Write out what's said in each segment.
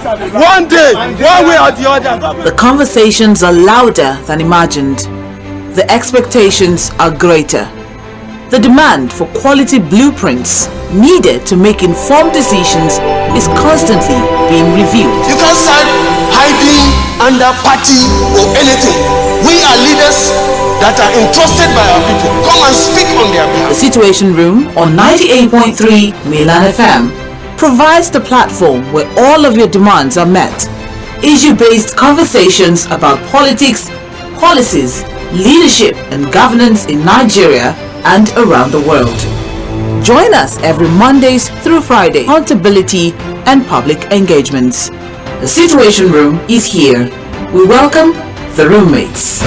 One day, one way or the other. The conversations are louder than imagined. The expectations are greater. The demand for quality blueprints needed to make informed decisions is constantly being reviewed. You can't start hiding under party or anything. We are leaders that are entrusted by our people. Come and speak on their behalf. The Situation Room on 98.3 Milan FM provides the platform where all of your demands are met. Issue-based conversations about politics, policies, leadership and governance in Nigeria and around the world. Join us every Mondays through Friday. Accountability and public engagements. The Situation Room is here. We welcome the roommates.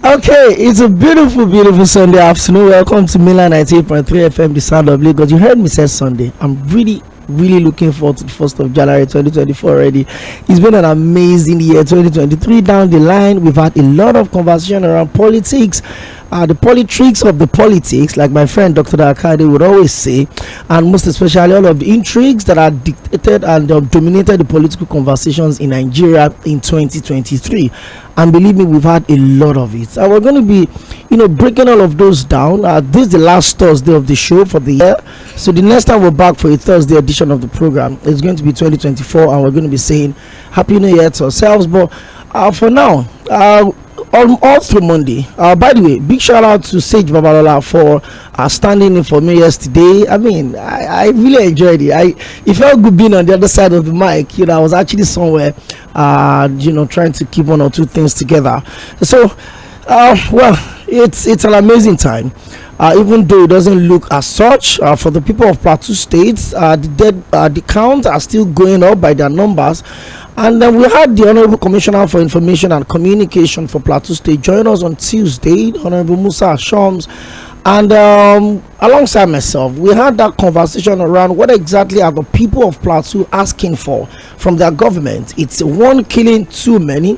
Okay, it's a beautiful Sunday afternoon. Welcome to Milan 98.3 FM, the sound of Lagos. You heard me say Sunday. I'm really looking forward to the 1st of January 2024 already. It's been an amazing year 2023. Down the line, we've had a lot of conversation around politics, the politics of the politics, like my friend Dr. Akade would always say, and most especially all of the intrigues that are dictated and dominated the political conversations in Nigeria in 2023. And believe me, we've had a lot of it. We're going to be, breaking all of those down. This is the last Thursday of the show for the year. So the next time we're back for a Thursday edition of the program, it's going to be 2024, and we're going to be saying Happy New Year to ourselves. But for now, all through Monday. By the way, big shout out to Sage Babalola for standing in for me yesterday. I mean, I really enjoyed it. It felt good being on the other side of the mic. I was actually somewhere, trying to keep one or two things together. So, it's an amazing time. Even though it doesn't look as such, for the people of Plateau State, the counts are still going up by their numbers. And then we had the Honorable Commissioner for Information and Communication for Plateau State join us on Tuesday, Honorable Musa Ashams. And alongside myself, we had that conversation around what exactly are the people of Plateau asking for from their government. It's one killing too many.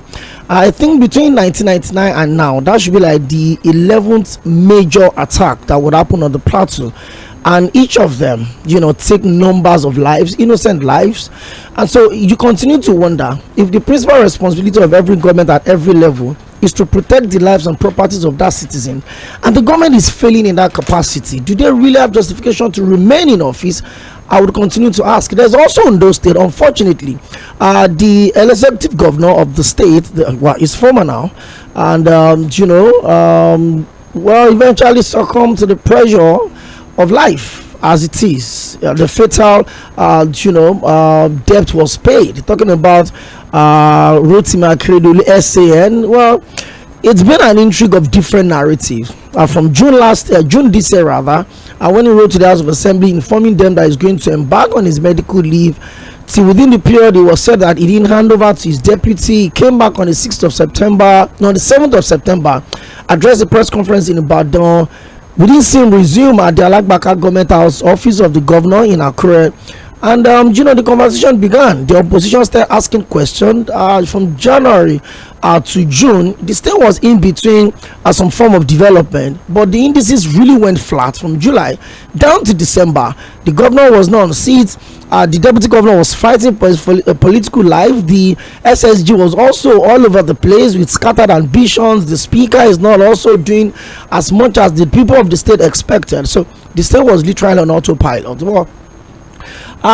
I think between 1999 and now, that should be like the 11th major attack that would happen on the Plateau. And each of them, take numbers of lives, innocent lives. And so you continue to wonder if the principal responsibility of every government at every level is to protect the lives and properties of that citizen, and the government is failing in that capacity. Do they really have justification to remain in office? I would continue to ask. There's also in those states, unfortunately, the executive governor of the state, is former now, and eventually succumbed to the pressure of life as it is. The fatal debt was paid. Talking about Nɪɪcrédolɪ SAN. Well, it's been an intrigue of different narratives from June this year rather, when he wrote to the House of Assembly informing them that he's going to embark on his medical leave. Till within the period, it was said that he didn't hand over to his deputy. He came back on the 7th of September, addressed a press conference in Ibadan. We didn't see him resume at the Alagbaka Government House office of the governor in Akure. And the conversation began. The opposition started asking questions from January to June. The state was in between some form of development, but the indices really went flat from July down to December. The governor was not on seats. The deputy governor was fighting for his political life. The SSG was also all over the place with scattered ambitions. The speaker is not also doing as much as the people of the state expected. So the state was literally on autopilot. Well,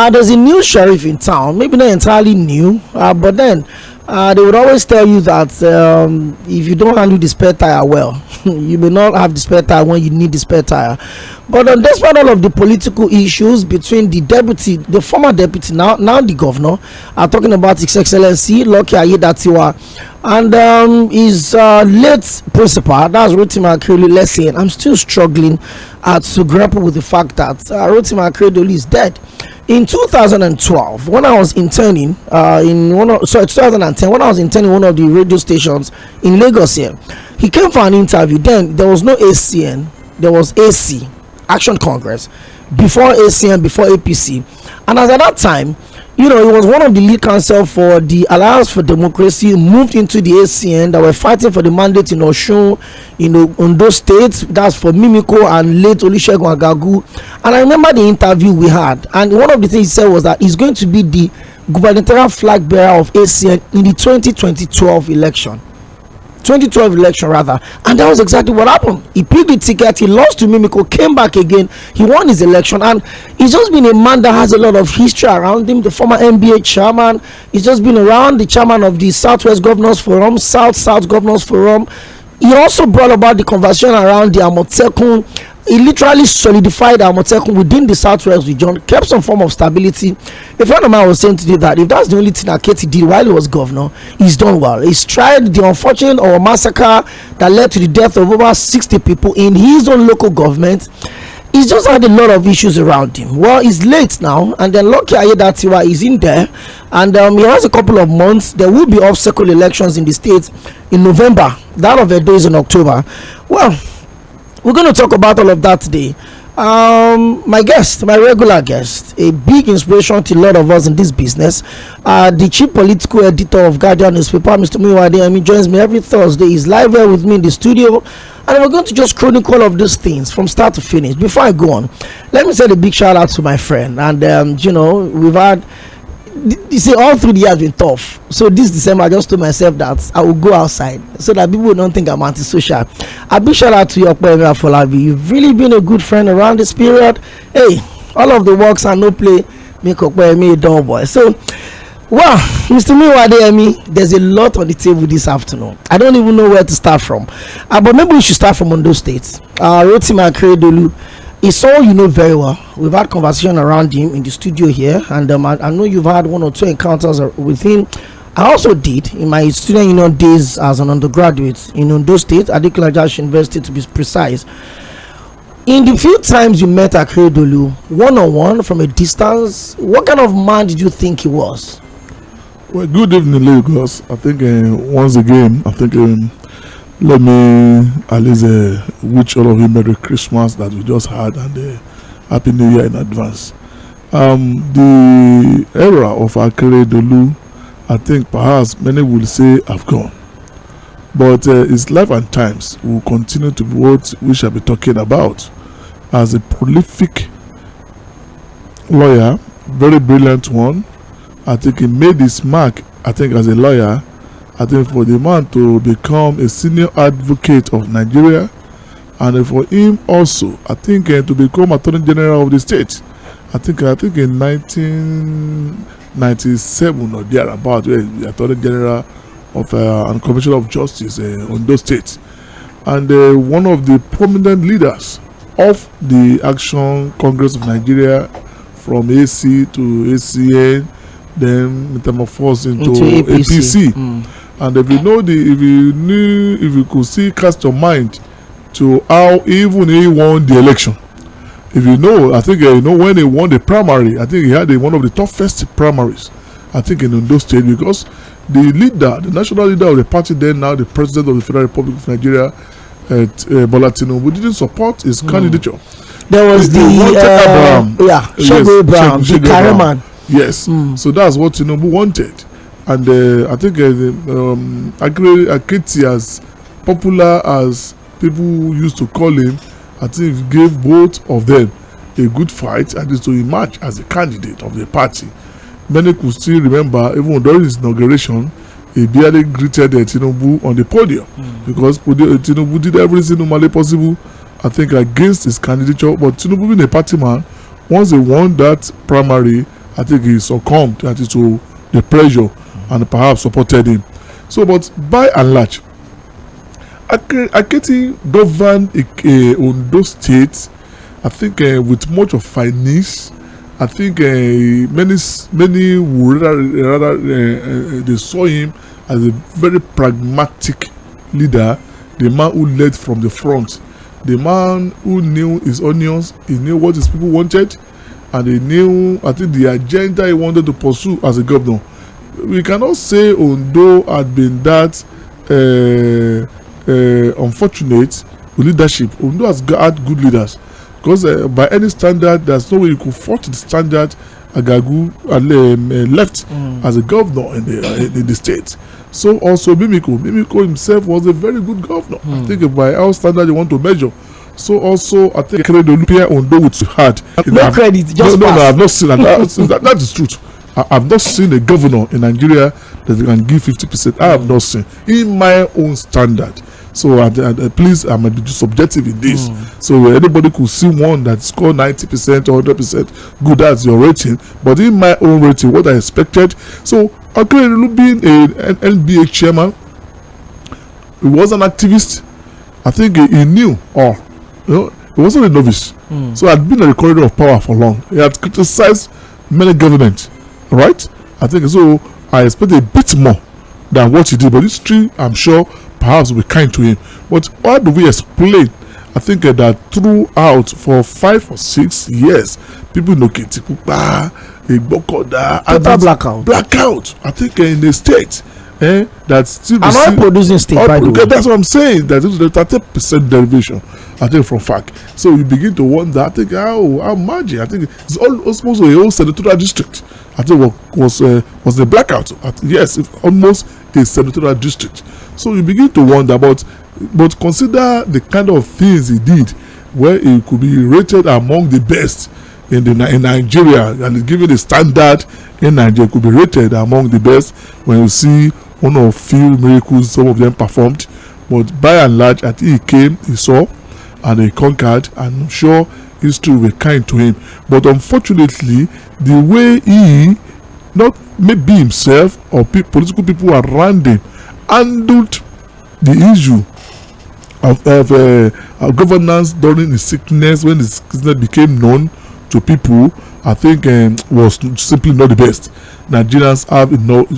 there's a new sheriff in town, maybe not entirely new, but then they would always tell you that if you don't handle the spare tire well, you may not have the spare tire when you need the spare tire. But despite all of the political issues between the former deputy, now the governor, talking about His Excellency Lucky Ayedatiwa, and his late principal, that's Nɪɪcrédolɪ, I'm still struggling to grapple with the fact that Nɪɪcrédolɪ is dead. In 2012, when I was interning 2010, when I was interning one of the radio stations in Lagos here, he came for an interview. Then there was no ACN, there was AC, Action Congress, before ACN, before APC. And as at that time, he was one of the lead counsel for the Alliance for Democracy, moved into the ACN that were fighting for the mandate in Osun, Ondo State. That's for Mimiko and late Olusegun Agagu. And I remember the interview we had, and one of the things he said was that he's going to be the gubernatorial flag bearer of ACN in the 2012 election. 2012 election rather, and that was exactly what happened. He picked the ticket, he lost to Mimiko, came back again, he won his election, and he's just been a man that has a lot of history around him. The former NBA chairman, he's just been around, the chairman of the Southwest Governors Forum, South Governors Forum. He also brought about the conversation around the Amotekun. He literally solidified Amotekun within the Southwest region, kept some form of stability. A friend of mine was saying today that if that's the only thing that Katie did while he was governor, he's done well. He's tried the unfortunate or massacre that led to the death of over 60 people in his own local government. He's just had a lot of issues around him. Well, he's late now, and then Lucky Ayedatiwa is in there, and he has a couple of months. There will be off-cycle elections in the state in November. That of Edo is in October. Well, we're going to talk about all of that today. My regular guest, a big inspiration to a lot of us in this business, the chief political editor of Guardian newspaper, Mr. Miwade, joins me every Thursday. He's live here with me in the studio, and we're going to just chronicle all of these things from start to finish. Before I go on, let me say a big shout out to my friend. And we've had, you see, all through the year has been tough. So this December I just told myself that I will go outside so that people don't think I'm antisocial. A big shout out to ᴏᴏ Afolabi. You've really been a good friend around this period. Hey, all of the works and no play make ᴏᴏ a dull boy. So, well, Mr. Miwade, there's a lot on the table this afternoon. I don't even know where to start from. But maybe we should start from Ondo State. Rotimi Akeredolu is someone you know very well. We've had conversation around him in the studio here, and I know you've had one or two encounters with him. I also did in my student union days as an undergraduate in Ondo State, Adekunle University to be precise. In the few times you met Akeredolu one-on-one from a distance, what kind of man did you think he was? Well, good evening, Lagos. I think once again, let me at least wish all of you Merry Christmas that we just had, and Happy New Year in advance. The era of Akeredolu, I think perhaps many will say have gone, but his life and times will continue to be what we shall be talking about. As a prolific lawyer, very brilliant one, I think he made his mark, I think, as a lawyer. I think for the man to become a senior advocate of Nigeria, and for him also, I think, to become Attorney General of the state. I think in 1997 or thereabout, the Attorney General of and Commissioner of Justice on those states, and one of the prominent leaders of the Action Congress of Nigeria, from AC to ACN, then metamorphosed into APC. And if you could see, cast your mind to how even he won the election. If you know, I think when he won the primary, I think he had one of the toughest primaries, I think, in Ondo State, because the leader, the national leader of the party, then now the president of the Federal Republic of Nigeria, Bola Tinubu, didn't support his candidature. There was the Karaman. Yes, so that's what Tinubu wanted, and I think Aketi, as popular as people used to call him, I think gave both of them a good fight, and to emerge as a candidate of the party. Many could still remember, even during his inauguration, he barely greeted Tinubu on the podium, because Tinubu did everything humanly possible, I think, against his candidature. But Tinubu, being a party man, once he won that primary, I think he succumbed to the pressure and perhaps supported him. So, but by and large, Aketi governed Ondo State, I think, with much of finesse. I think many would rather they saw him as a very pragmatic leader, the man who led from the front, the man who knew his onions, he knew what his people wanted, and he knew, I think, the agenda he wanted to pursue as a governor. We cannot say Ondo had been that unfortunate with leadership. Ondo has had good leaders, because by any standard, there's no way you could fault the standard Agagu left as a governor in the state. So also Mimiko himself was a very good governor. I think by our standard you want to measure. So also I think Pierre Ondo would hard. No credit, just no, I've not seen that is truth. I've not seen a governor in Nigeria that can give 50%. I have not seen in my own standard. So please, I might be subjective in this. So anybody could see one that scored 90% or 100%. Good, that's your rating. But in my own rating, what I expected. So Akeredolu being an NBA chairman, he was an activist. I think he knew, or he wasn't a novice. So had been in the corridor of power for long. He had criticized many governments, right? I think so. I expected a bit more than what he did, but history, I'm sure, perhaps will be kind to him. But how do we explain? I think that throughout for 5 or 6 years, people know Kitipupa, blackout. I think in the state, that still I'm not producing state, by the way. That's what I'm saying. That is the 30% derivation, I think, from FAC. So you begin to wonder, I think, how margin? I think it's almost a whole senatorial district. I think was the blackout. Yes, almost a senatorial district. So you begin to wonder, but consider the kind of things he did, where he could be rated among the best in Nigeria, and given the standard in Nigeria, could be rated among the best. When you see one of few miracles some of them performed, but by and large, I think he came, he saw, and he conquered, and I'm sure history will be kind to him. But unfortunately, the way he, not maybe himself or political people around him, handled the issue of governance during his sickness, when his sickness became known to people, I think was simply not the best. Nigerians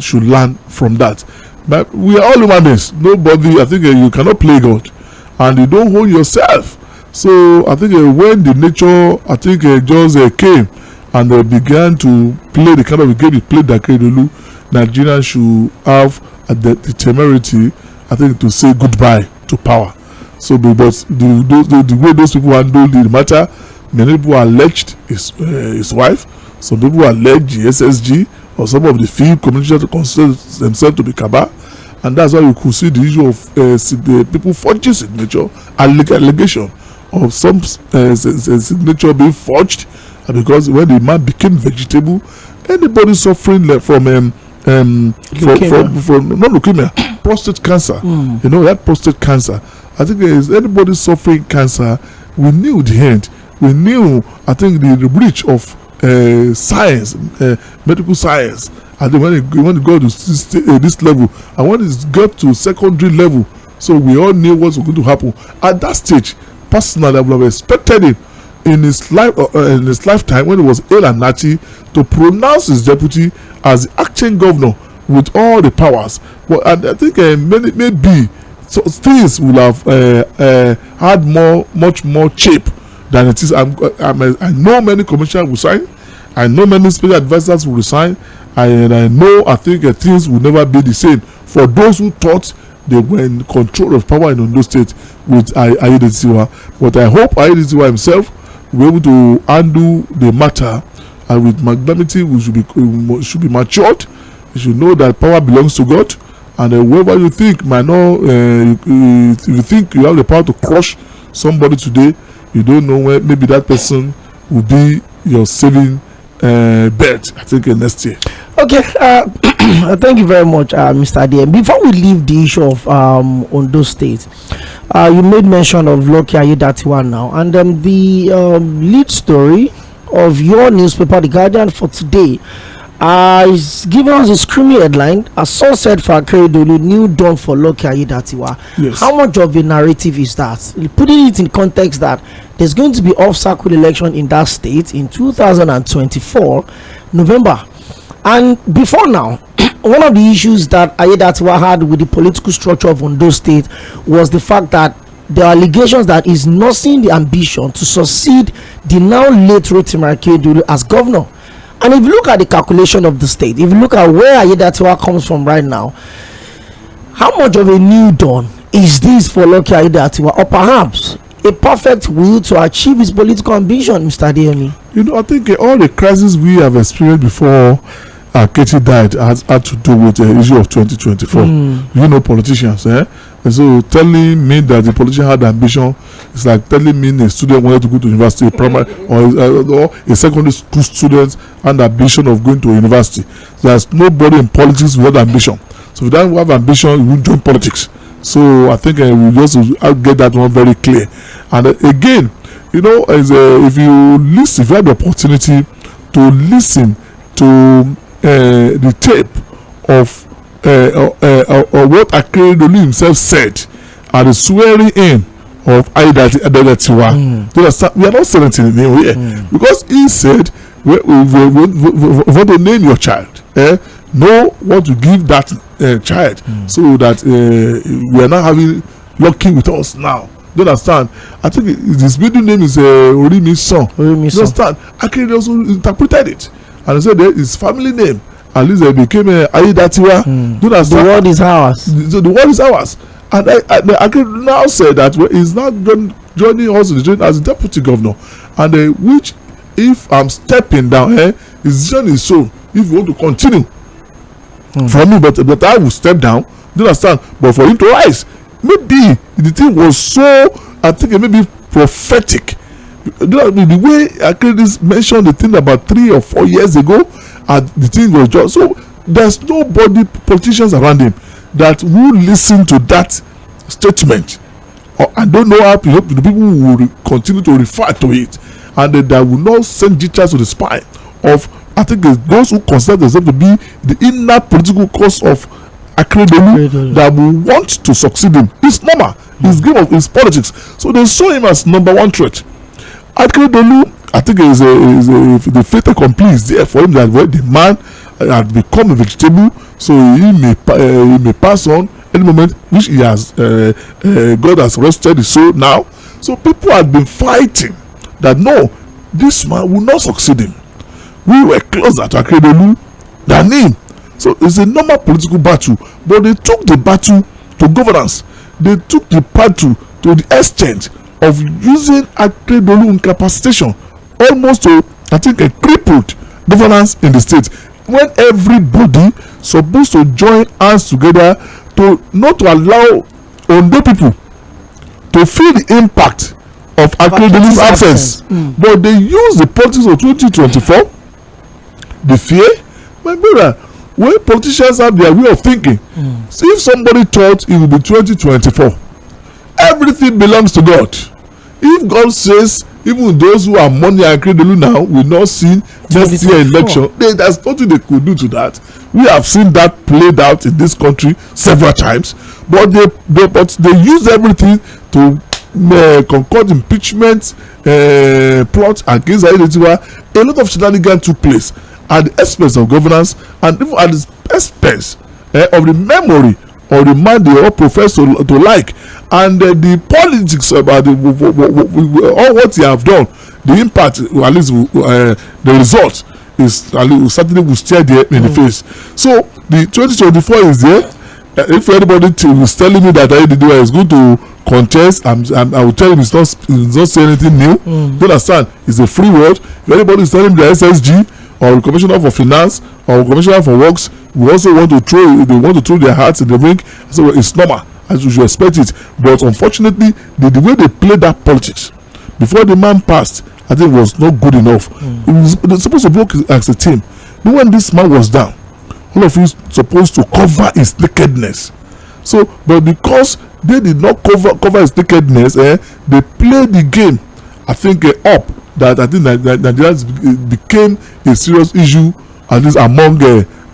should learn from that. But we are all human beings. Nobody, I think you cannot play God, and you don't hold yourself. So I think when the nature, I think just came and began to play the kind of game he played that Akeredolu, Nigerians should have the temerity, I think, to say goodbye to power. So because the way those people handle the matter, many people alleged his wife, some people alleged the SSG, or some of the few communities to consider themselves to be Kaba, and that's why you could see the issue of the people forging signature, allegation of some signature being forged, because when the man became vegetable, anybody suffering from not leukemia, prostate cancer, that prostate cancer, I think anybody suffering cancer, we knew the end. We knew, I think, the breach of science, medical science. And then when it got to this level, and when it got to secondary level, so we all knew what was going to happen. At that stage, personally, I would have expected him in his lifetime, when he was ill and natty, to pronounce his deputy as the acting governor with all the powers. But I think maybe so things will have had much more shape than it is. I know many commissioners will sign. I know many special advisors will resign. And I know, I think things will never be the same for those who thought they were in control of power in Ondo State with Aiyedatiwa. But I hope Aiyedatiwa himself will be able to handle the matter, and with magnanimity, we should be matured. You should know that power belongs to God, and whoever you think might not, if you think you have the power to crush somebody today, you don't know where maybe that person will be your saving bet, I think, next year. Okay, thank you very much, Mr. DM. Before we leave the issue of Ondo State, you made mention of Lucky Aiyedatiwa now, and the lead story of your newspaper, The Guardian, for today is giving us a screaming headline: "A source said for Akeredolu, new dawn for Lucky Aiyedatiwa." Yes. How much of a narrative is that? Putting it in context that there's going to be off-cycle election in that state in 2024 November. And before now, one of the issues that Aiyedatiwa had with the political structure of Ondo State was the fact that there are allegations that he's nursing the ambition to succeed the now late Nɪɪľᴇʀɪᴜ as governor. And if you look at the calculation of the state, if you look at where Aiyedatiwa comes from right now, how much of a new dawn is this for Lucky Aiyedatiwa, or perhaps a perfect will to achieve his political ambition, Mr. Adeyemi? I think all the crises we have experienced before Kechi died has had to do with the issue of 2024. Politicians, and so telling me that the politician had ambition is like telling me a student wanted to go to university, primary or a secondary school student had ambition of going to university. There's nobody in politics without ambition. So if you don't have ambition, you won't join politics. So I think we just get that one very clear. And again, if you have the opportunity to listen to the tape of what Akeredolu himself said at the swearing in of Aiyedatiwa, we are not saying anything here because he said we want to name your child, know what to give that child, so that we are not having locking with us now. Do you understand? I think his middle name is 괏ɪᴏɪsoᴘ. You understand? Akeredolu also interpreted it and said that his family name at least became Aiyedatiwa. Do you understand? The word is ours. The word is ours. And Akeredolu now said that he's not joining us in the journey as a deputy governor, and which, if I'm stepping down, his decision is so. If you want to continue for me, but I will step down. Do you understand? But for him to rise, maybe the thing was so, I think it may be prophetic. The way Akeredolu mentioned the thing about 3 or 4 years ago, and the thing was just so. There's nobody, politicians around him, that will listen to that statement. I don't know how the people will continue to refer to it, and that will not send jitters to the spine of, I think, those who consider themselves to be the inner political cause of Akeredolu that will want to succeed him. It's normal. It's game of his politics. So they saw him as number one threat. Akeredolu, I think, the fait accompli is there for him, that the man had become a vegetable, so he may pass on any moment, which he has God has rested his soul now. So people had been fighting that no, this man will not succeed him. We were closer to Akeredolu than him. So it's a normal political battle, but they took the battle to governance. They took the battle to the extent of using Akeredolu incapacitation almost to, I think, a crippled governance in the state, when everybody supposed to join hands together to not to allow Ondo people to feel the impact of Akeredolu's absence. But they use the politics of 2024, the fear. My brother, when politicians have their way of thinking, see, if somebody thought it would be 2024, everything belongs to God. If God says even those who are mourning Akeredolu now will not see next year election, there's nothing they could do to that. We have seen that played out in this country several times, but they use everything to concoct impeachment plot against Aiyedatiwa. A lot of shenanigans took place at the expense of governance, and even at the expense of the memory of the man they all profess to like, and the politics about all what they have done, the impact, or at least the result is certainly will stare there in the face. So the 2024 is there. If anybody is telling me that Aiyedatiwa is going to contest, I will tell him he's not saying anything new. Do you understand? It's a free world. If anybody is telling me the SSG or the Commissioner for Finance or Commissioner for Works we also want to throw their hearts in the ring, so it's normal, as you should expect it. But unfortunately, the way they played that politics before the man passed, I think was not good enough. It was supposed to work as a team. But when this man was down, all of you supposed to cover his nakedness. So, but because they did not cover his nakedness, they played the game, I think, up, that I think that Nigerians became a serious issue, at least among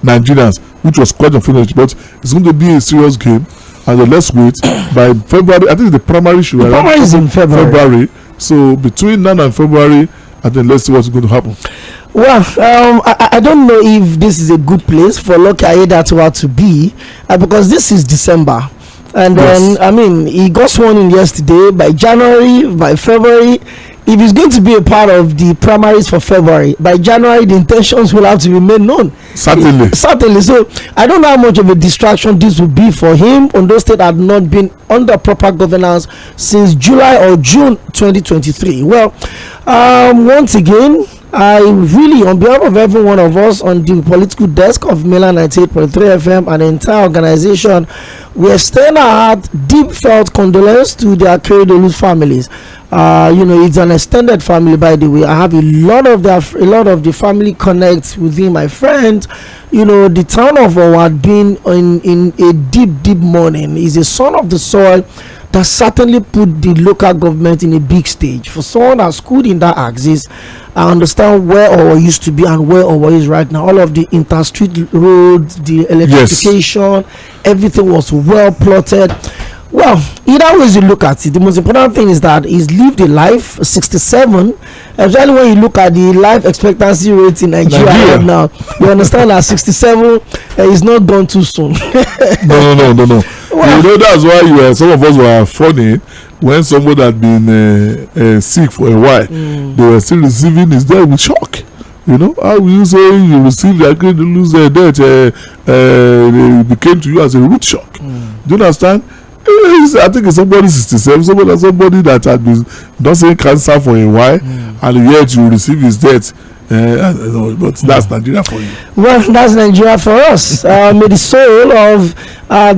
Nigerians, which was quite unfortunate. But it's going to be a serious game, and let's wait. By February, I think the primary should arrive. Primary is in February. So between now and February, I think let's see what's going to happen. Well, I don't know if this is a good place for Lucky Aiyedatiwa to be, because this is December. And then, I mean, he got sworn in yesterday. By January, by February, if he's going to be a part of the primaries for February, by January, the intentions will have to be made known. Certainly. So, I don't know how much of a distraction this will be for him. Ondo State had not been under proper governance since July or June 2023. Well, once again, I really, on behalf of every one of us on the political desk of Milan 98.3 FM and the entire organization, we extend our deep felt condolence to the Akeredolu families. It's an extended family, by the way. I have a lot of the family connects within my friends. The town of Owa had been in a deep mourning. He's a son of the soil that certainly put the local government in a big stage. For someone that schooled in that axis, I understand where Owa used to be and where Owa is right now. All of the inter-street roads, the electrification, everything was well plotted. Well, either way you look at it, the most important thing is that he's lived a life 67. Especially when you look at the life expectancy rate in Nigeria right now, you understand that 67 is not gone too soon. No. Well, that's why some of us were funny when somebody had been sick for a while. They were still receiving his death with shock. How will you say you received the agreement to lose their death? It became to you as a root shock. Do you understand? I think it's somebody 67, somebody that had been nursing cancer for a while, and yet you receive his death. But that's Nigeria for you. Well, that's Nigeria for us. May the soul of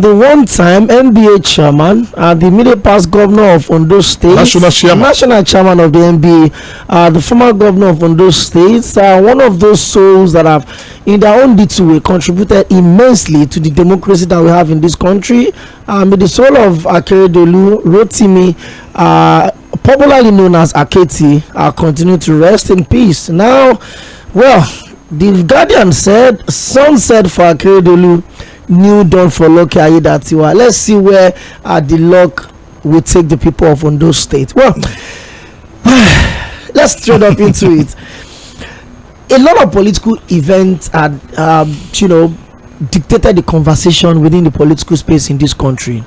the one-time NBA chairman, the immediate past governor of Ondo State, national chairman of the NBA, the former governor of Ondo State, one of those souls that have, in their own little way, contributed immensely to the democracy that we have in this country. May the soul of Akeredolu Rotimi, popularly known as Aketi, continue to rest in peace. Now, well, the Guardian said, some said for Akeredolu, new dawn for Lucky Aiyedatiwa. Let's see where the luck will take the people of Ondo State. Well, let's straight up into it. A lot of political events had, dictated the conversation within the political space in this country.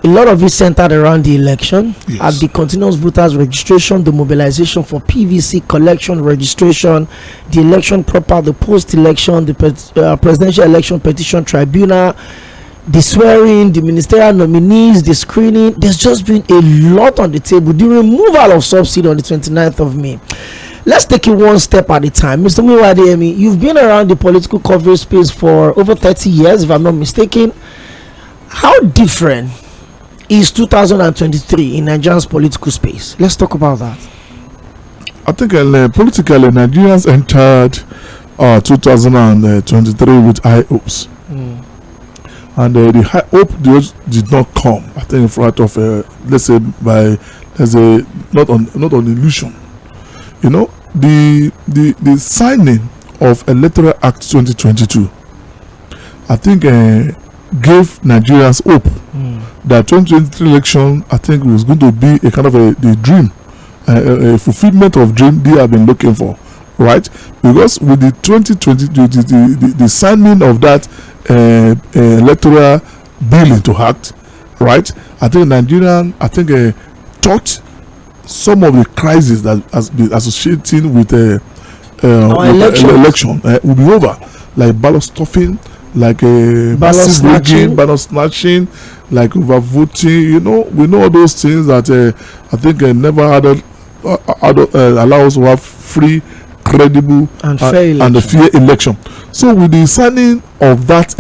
A lot of it centered around the election, at the continuous voters registration, the mobilization for PVC collection registration, the election proper, the post-election, the presidential election petition tribunal, the swearing, the ministerial nominees, the screening. There's just been a lot on the table. The removal of subsidy on the 29th of May. Let's take it one step at a time. Mr. Muwademi, you've been around the political coverage space for over 30 years, if I'm not mistaken. How different is 2023 in Nigeria's political space? Let's talk about that. I think politically, Nigerians entered 2023 with high hopes. And the high hope did not come, I think, in front of, not on illusion. The signing of Electoral Act 2022, I think, gave Nigerians hope that 2023 election, I think, was going to be a kind of a dream, a fulfillment of dream they have been looking for, right? Because with the 2020, the signing of that electoral bill into act, right? I think Nigerian, thought some of the crises that has been associating with election will be over, like ballot stuffing, like massive rigging, ballot snatching, like overvoting. We know all those things that I think never allow us to have free, credible, and fair election. So with the signing of that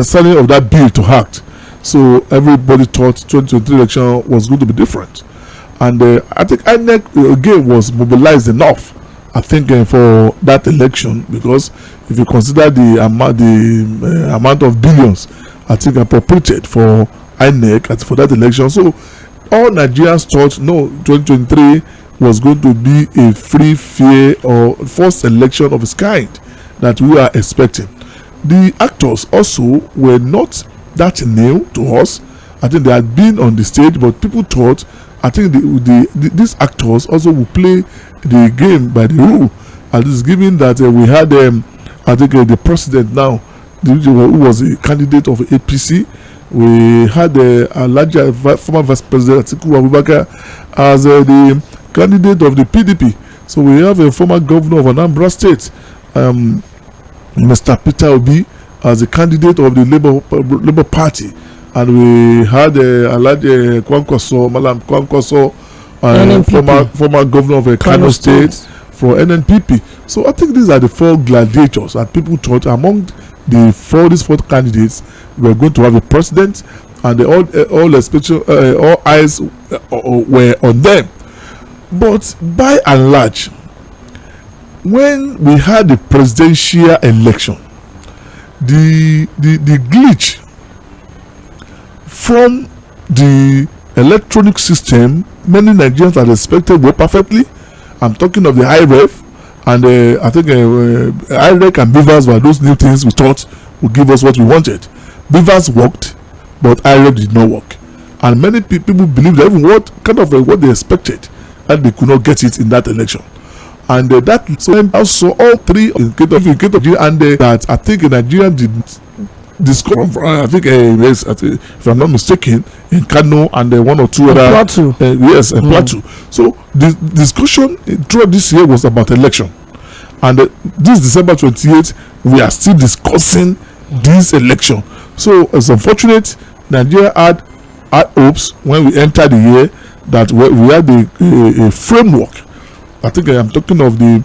signing of that bill to act, so everybody thought 2023 election was going to be different, and I think INEC again was mobilized enough, I think, for that election, because if you consider the amount of billions, I think, appropriated for INEC for that election, so all Nigerians thought, no, 2023 was going to be a free, fair, or first election of its kind that we are expecting. The actors also were not that new to us. I think they had been on the stage, but people thought, I think these actors also will play the game by the rule. And this is given that we had, I think, the president now who was a candidate of APC. We had a larger former Vice President Atiku Abubakar as the candidate of the PDP. So we have a former governor of Anambra State, Mr. Peter Obi, as a candidate of the Labour Party, and we had a larger Malam Kwankwaso, former governor of Kano State for NNPP. So I think these are the 4 gladiators that people thought among these 4 candidates were going to have a president, and all eyes were on them. But by and large, when we had the presidential election, the glitch from the electronic system many Nigerians had expected worked perfectly. I'm talking of the IREF, and I think IREC and Beavers were those new things we thought would give us what we wanted. Beavers worked, but IREC did not work, and many people believed that even what they expected, and they could not get it in that election. And that so also all 3 in case of and that I think Nigeria did discover. I think if I'm not mistaken, in Kano and 1 or 2 other Plateau. Yes, Plateau. So the discussion throughout this year was about election, and this December 28th we are still discussing this election. So it's unfortunate. Nigeria had hopes when we entered the year that we had a framework. I think I am talking of the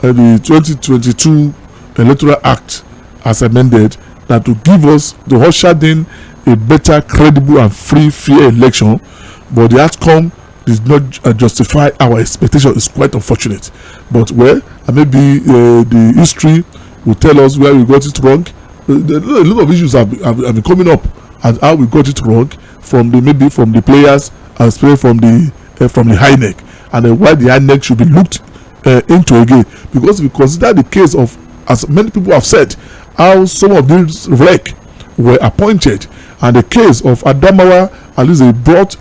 2022 Electoral Act as amended, that to give us the usher in a better, credible and free, fair election, but the outcome did not justify our expectation. Is quite unfortunate. But maybe the history will tell us where we got it wrong. A lot of issues have been coming up and how we got it wrong from the players, and especially from the INEC, and why the INEC should be looked into again. Because if we consider the case of, as many people have said, how some of these REC were appointed, and the case of Adamawa, at least they brought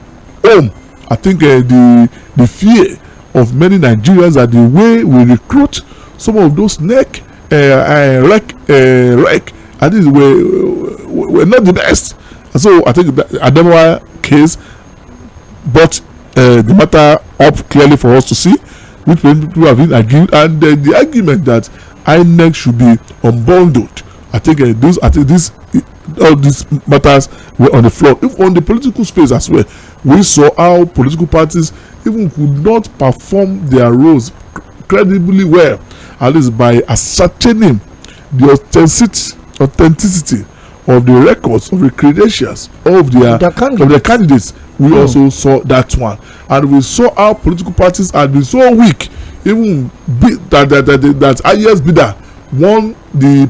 home, I think the fear of many Nigerians that the way we recruit some of those REC, at least were not the best. And so I think the Adamawa case brought the matter up clearly for us to see, which many people have been arguing, and the argument that INEC should be unbundled. I think all these matters were on the floor. If on the political space as well, we saw how political parties even could not perform their roles credibly well, at least by ascertaining the authenticity of the records, of the credentials of their candidates. We also saw that one, and we saw how political parties had been so weak, even that highest bidder won they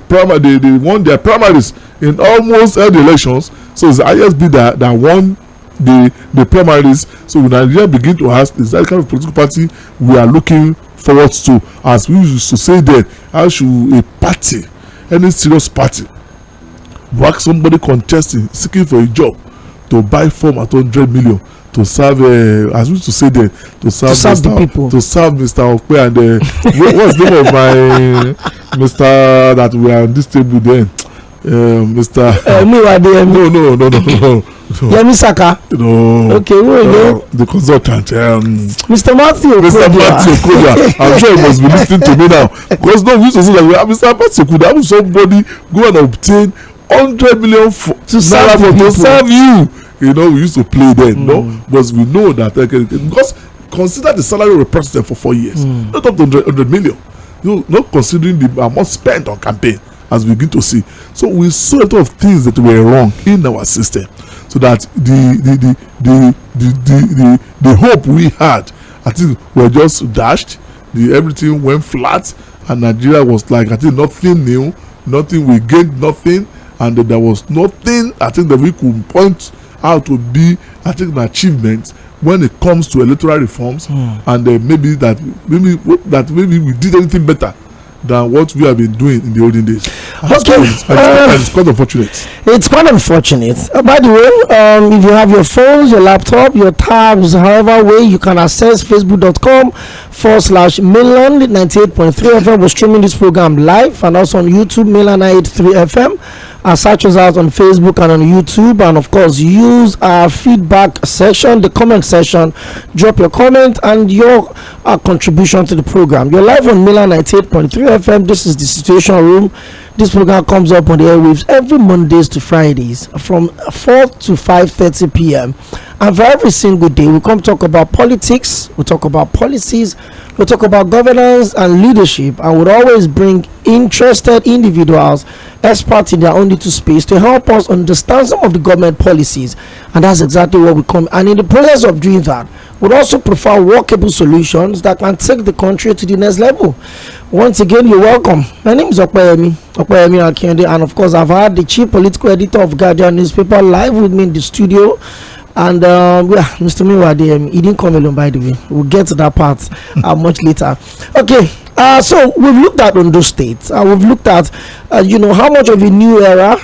won their primaries in almost all the elections. So it's the highest bidder that won the primaries. So when Nigeria begin to ask, is that kind of political party we are looking forward to? As we used to say then, how should a party, any serious party, work somebody contesting, seeking for a job, to buy form at 100 million to serve, as we used to say then, to serve the people, to serve Mr. Ope and what's the name of my Mr. that we are on this table then, Mr. No. Yemi Saka. No. Okay, who again? The consultant. Mr. Matthew Okoja. I'm sure he must be listening to me now, because no, we used to say that Mr. Matthew could have somebody go and obtain 100 million to serve you. You know, we used to play then, no? Because we know that, because consider the salary of a president for 4 years, not up to 100 million. You know, not considering the amount spent on campaign, as we begin to see. So we saw a lot of things that were wrong in our system, so that the hope we had, I think, were just dashed. Everything went flat, and Nigeria was like, I think, nothing new, nothing, we gained nothing, and there was nothing, I think, that we could point out to be, I think, an achievement when it comes to electoral reforms, and maybe we did anything better than what we have been doing in the olden days. And Okay. it's quite unfortunate. It's quite unfortunate. By the way, if you have your phones, your laptop, your tabs, however way you can access facebook.com/Mainland 98.3 FM. We're streaming this program live and also on YouTube, Mainland 93 FM. Search us out on Facebook and on YouTube, and of course use our feedback section, the comment section. Drop your comment and your contribution to the program. You're live on Mainland 98.3 FM. This is the Situation Room. This program comes up on the airwaves every Mondays to Fridays from 4 to 5:30 p.m. And for every single day, we come talk about politics, we talk about policies, we talk about governance and leadership, and we'll always bring interested individuals, experts in their own little space, to help us understand some of the government policies. And that's exactly what we come. And in the process of doing that, we'll also provide workable solutions that can take the country to the next level. Once again, you're welcome. My name is 괏ᴏ Akíndé, and of course, I've had the chief political editor of Guardian newspaper live with me in the studio. And Mr. Miwade, he didn't come alone, by the way. We'll get to that part much later. Okay, so we've looked at Ondo State. We've looked at, how much of a new era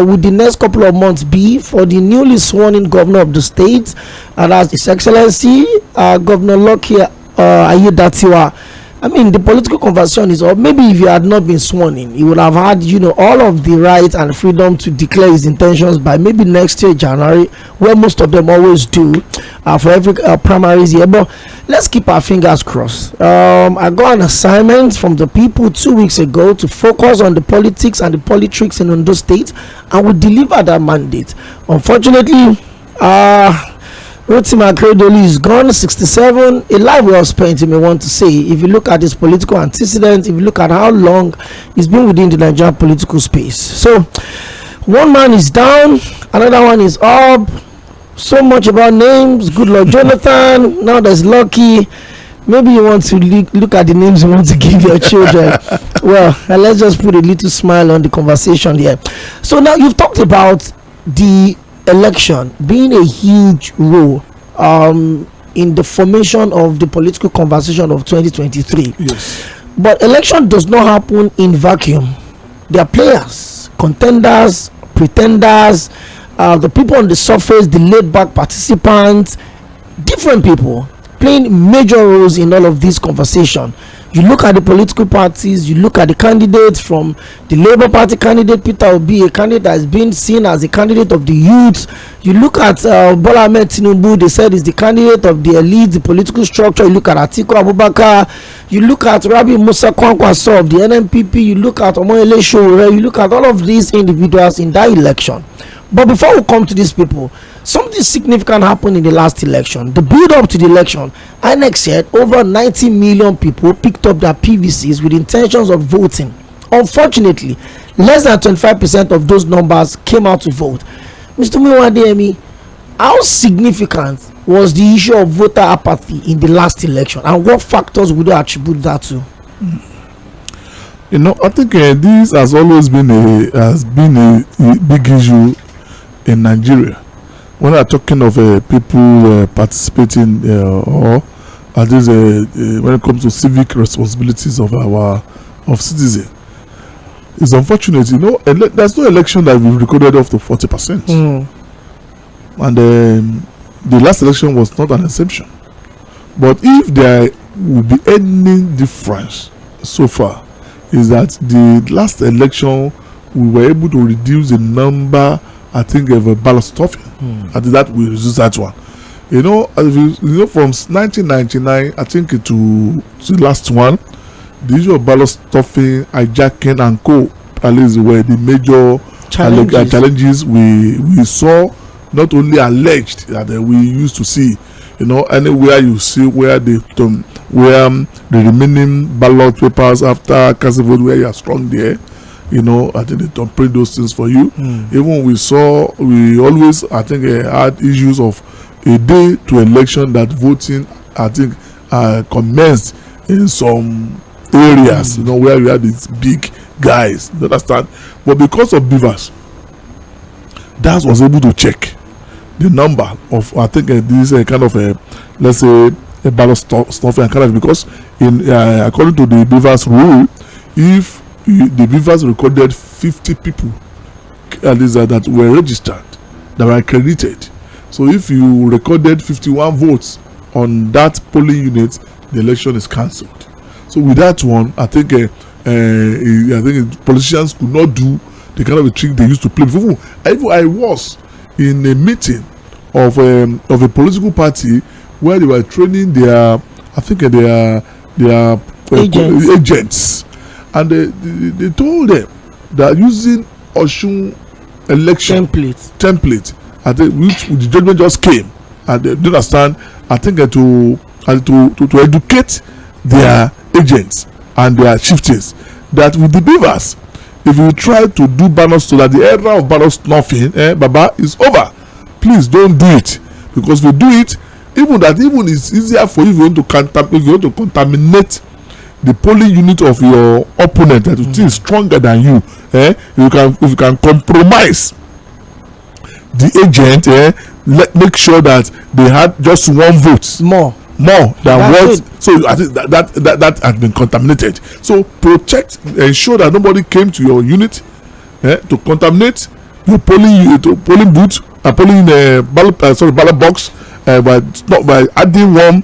would the next couple of months be for the newly sworn-in governor of the state, and that's His Excellency Governor Lucky Aiyedatiwa. I mean, the political conversation is, or maybe if he had not been sworn in, he would have had, all of the right and freedom to declare his intentions by maybe next year, January, where most of them always do for every primaries year. But let's keep our fingers crossed. I got an assignment from the people 2 weeks ago to focus on the politics and the politics in Ondo State, and we delivered that mandate. Unfortunately, Rotimi Akeredolu is gone, 67. A life well spent, you may want to say, if you look at his political antecedents, if you look at how long he's been within the Nigerian political space. So, one man is down, another one is up. So much about names. Good Lord Jonathan. Now there's Lucky. Maybe you want to look at the names you want to give your children. Well, let's just put a little smile on the conversation here. So now you've talked about the election being a huge role in the formation of the political conversation of 2023. Yes. But election does not happen in vacuum. There are players, contenders, pretenders, the people on the surface, the laid back participants, different people playing major roles in all of this conversation. You look at the political parties, you look at the candidates. From the Labour Party candidate Peter Obi, a candidate that has been seen as a candidate of the youth. You look at Bola Ahmed Tinubu, they said is the candidate of the elite, the political structure. You look at Atiku Abubakar, you look at Rabi Musa Kwankwaso of the NNPP, you look at Omoyele Sowore, you look at all of these individuals in that election. But before we come to these people, something significant happened in the last election. The build up to the election, INEC said over 90 million people picked up their PVCs with intentions of voting. Unfortunately, less than 25% of those numbers came out to vote. Mr. Miwade, how significant was the issue of voter apathy in the last election, and what factors would you attribute that to? I think this has always been a big issue in Nigeria. When we are talking of people participating or at least when it comes to civic responsibilities of citizens, it's unfortunate. There's no election that we've recorded up to 40%, and the last election was not an exception. But if there will be any difference so far, is that the last election we were able to reduce the number, I think, of a ballot stuffing. I think that we reduce that one. From 1999, I think, to the last one, the issue of ballot stuffing, hijacking, and at least were the major challenges we saw, not only alleged that we used to see. Anywhere you see where the remaining ballot papers after casting vote, where you are strong there, I think they don't print those things for you. Even we always, I think, had issues of a day to election that voting, I think, commenced in some areas, where we had these big guys, you understand? But because of beavers, that was able to check the number of, I think, this kind of let's say a ballot stuffing kind of, because according to the beavers rule, if the beavers recorded 50 people at least that were registered, that were accredited. So if you recorded 51 votes on that polling unit, the election is cancelled. So with that one, I think politicians could not do the kind of a trick they used to play before. I was in a meeting of a political party where they were training their agents, and they told them that using Osun election template, I think, which the judgment just came, and they understand, I think, to educate their agents and their chieftains that with the beavers, if you try to do ballot so that the era of ballot snuffing, Baba, is over, please don't do it, because if you do it, even it's easier for you if you want to contaminate the polling unit of your opponent that you think is stronger than you. If you can compromise the agent, make sure that they had just one vote more than what. So I think that has been contaminated. So protect, ensure that nobody came to your unit to contaminate your polling booth, ballot box by adding one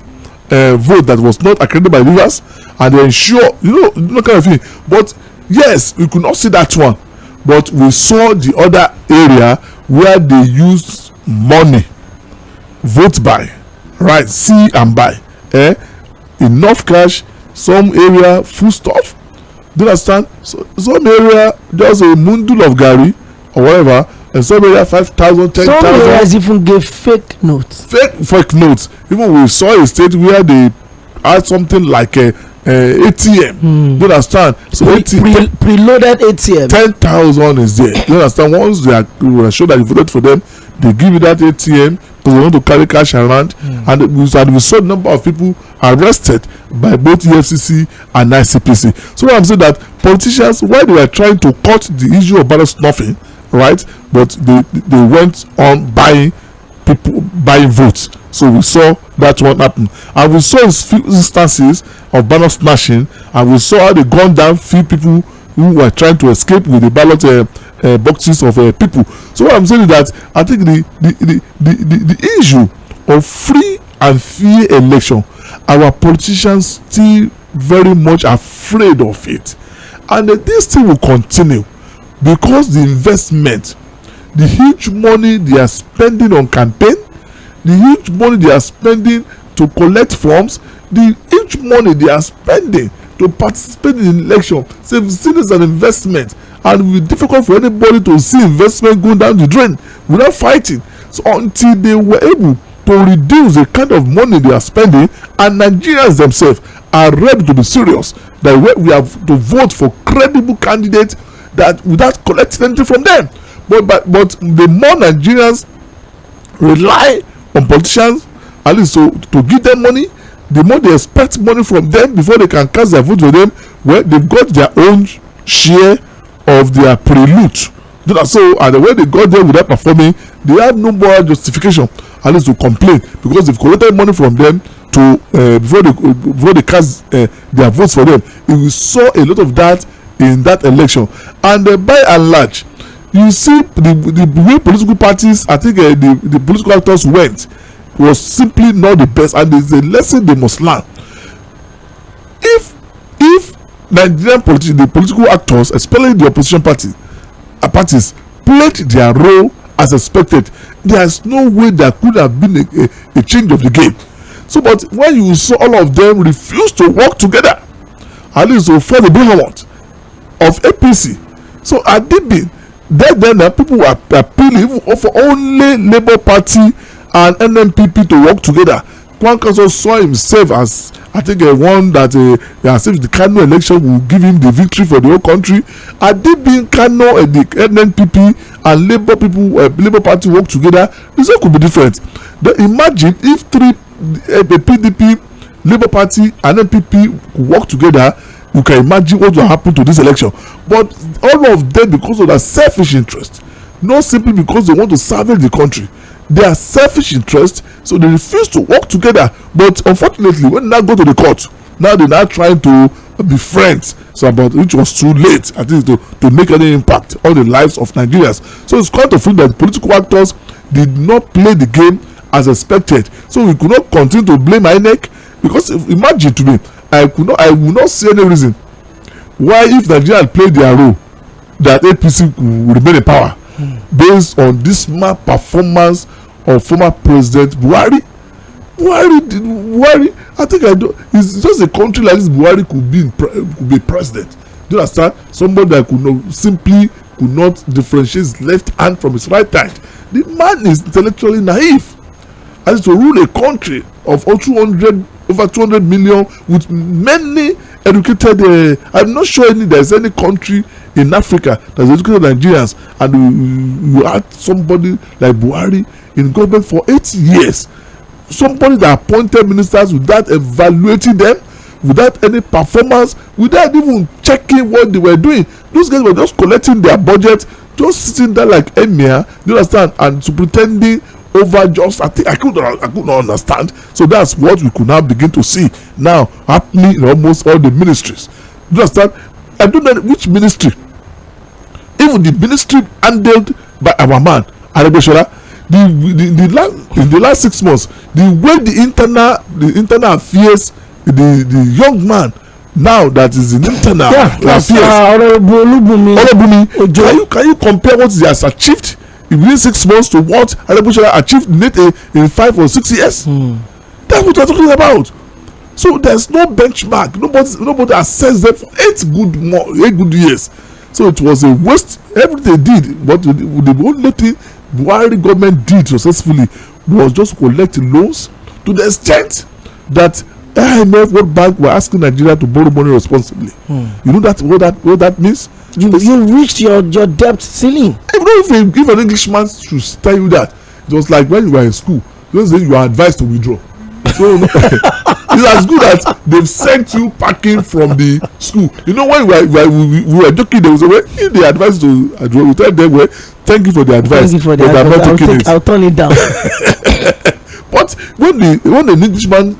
vote that was not accredited by beavers, and they ensure no kind of thing. But yes, we could not see that one, but we saw the other area where they used money, vote by, right, see and buy, enough cash, some area full stuff. Do you understand? So some area just a mundul of gari or whatever, and some area 5,000, 10,000. Some areas even gave fake notes. Fake notes. Even we saw a state where they had something like a ATM. Do you understand? So preloaded ATM. 10,000 is there. Do you understand? Once they are sure that you voted for them, they give you that ATM because they want to carry cash around. And we saw the number of people arrested by both EFCC and ICPC. So I'm saying that politicians, while they were trying to cut the issue of ballot snuffing, right, but they went on buying votes. So we saw that one happen, and we saw instances of ballot snatching, and we saw how they gunned down few people who were trying to escape with the ballot boxes of people. So what I'm saying is that I think the issue of free and fair election, our politicians still very much afraid of it, and this thing will continue because the investment, the huge money they are spending on campaign, the huge money they are spending to collect forms, the huge money they are spending to participate in election, so if seen as an investment, and it will be difficult for anybody to see investment going down the drain without fighting. So until they were able to reduce the kind of money they are spending, and Nigerians themselves are ready to be serious that we have to vote for credible candidates that without collecting anything from them. But the more Nigerians rely on politicians, at least to give them money, the more they expect money from them before they can cast their vote for them. Well, they've got their own share of their prelude. So, and the way they got there without performing, they have no more justification, at least to complain, because they've collected money from them to before they cast their votes for them. We saw a lot of that in that election, and by and large, you see the way political parties, I think the political actors went was simply not the best, and there's a lesson they must learn. If Nigerian politicians, the political actors, especially the opposition parties, played their role as expected, there is no way there could have been a change of the game. So, but when you saw all of them refuse to work together, at least for the behemoth of APC, so at the then people were appealing for only Labour Party and NNPP to work together. Kwankwaso saw himself as, I think, one that as if the Kano election will give him the victory for the whole country. Had they been Kano and the NNPP and Labour Party work together, this could be different. But imagine if the PDP, Labour Party and NNPP work together. You can imagine what will happen to this election. But all of them, because of their selfish interest, not simply because they want to salvage the country, their selfish interest, so they refuse to work together. But unfortunately, when they now go to the court, now they're now trying to be friends. So about which was too late, I think, to make any impact on the lives of Nigerians. So it's quite a feel that political actors did not play the game as expected. So we could not continue to blame INEC, because imagine to me, I will not see any reason why, if Nigeria had played their role, that APC will remain in power based on this performance of former President Buhari. Buhari, I think it's just a country like this. Buhari could be president. Do you understand? Somebody that simply could not differentiate his left hand from his right hand. The man is intellectually naive. As to rule a country of over 200 million with many educated, I'm not sure there's any country in Africa that's educated Nigerians, and you had somebody like Buhari in government for 8 years. Somebody that appointed ministers without evaluating them, without any performance, without even checking what they were doing. Those guys were just collecting their budget, just sitting there like emir, you understand, and so pretending over just, I could not understand. So that's what we could now begin to see now happening in almost all the ministries. You understand? I don't know which ministry, even the ministry handled by our man Aᴏᴜᴜ, in the last 6 months, the way the internal affairs, the young man now that is in internal affairs, can you compare what he has achieved within 6 months to what Aᴏᴜᴜ achieved in 5 or 6 years? That's what we're talking about. So there's no benchmark. Nobody assessed them for 8 good years. So it was a waste. Everything they did, but the only thing Buhari government did successfully was just collecting loans, to the extent that IMF, World Bank were asking Nigeria to borrow money responsibly. You know what that means? You reached your debt ceiling. I don't know if an Englishman should tell you that. It was like when you were in school, you are advised to withdraw. So it's as good as they've sent you packing from the school. You know, when we were joking, there was a way if they advised to withdraw, we tell them, well, thank you for the advice, but I'm not taking it. I'll turn it down. But when the Englishman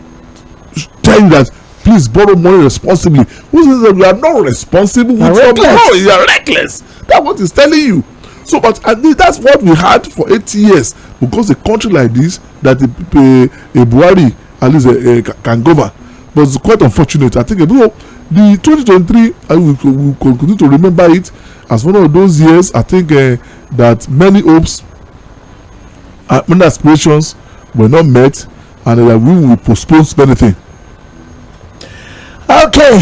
tell you that, please borrow money responsibly, who says that you are not responsible? You are reckless. That's what he's telling you. So, but I think that's what we had for 80 years, because a country like this, that a Buhari at least can govern. But it's quite unfortunate. I think the 2023, I will continue to remember it as one of those years. I think that many hopes and many aspirations were not met, and that we will postpone many things. Okay,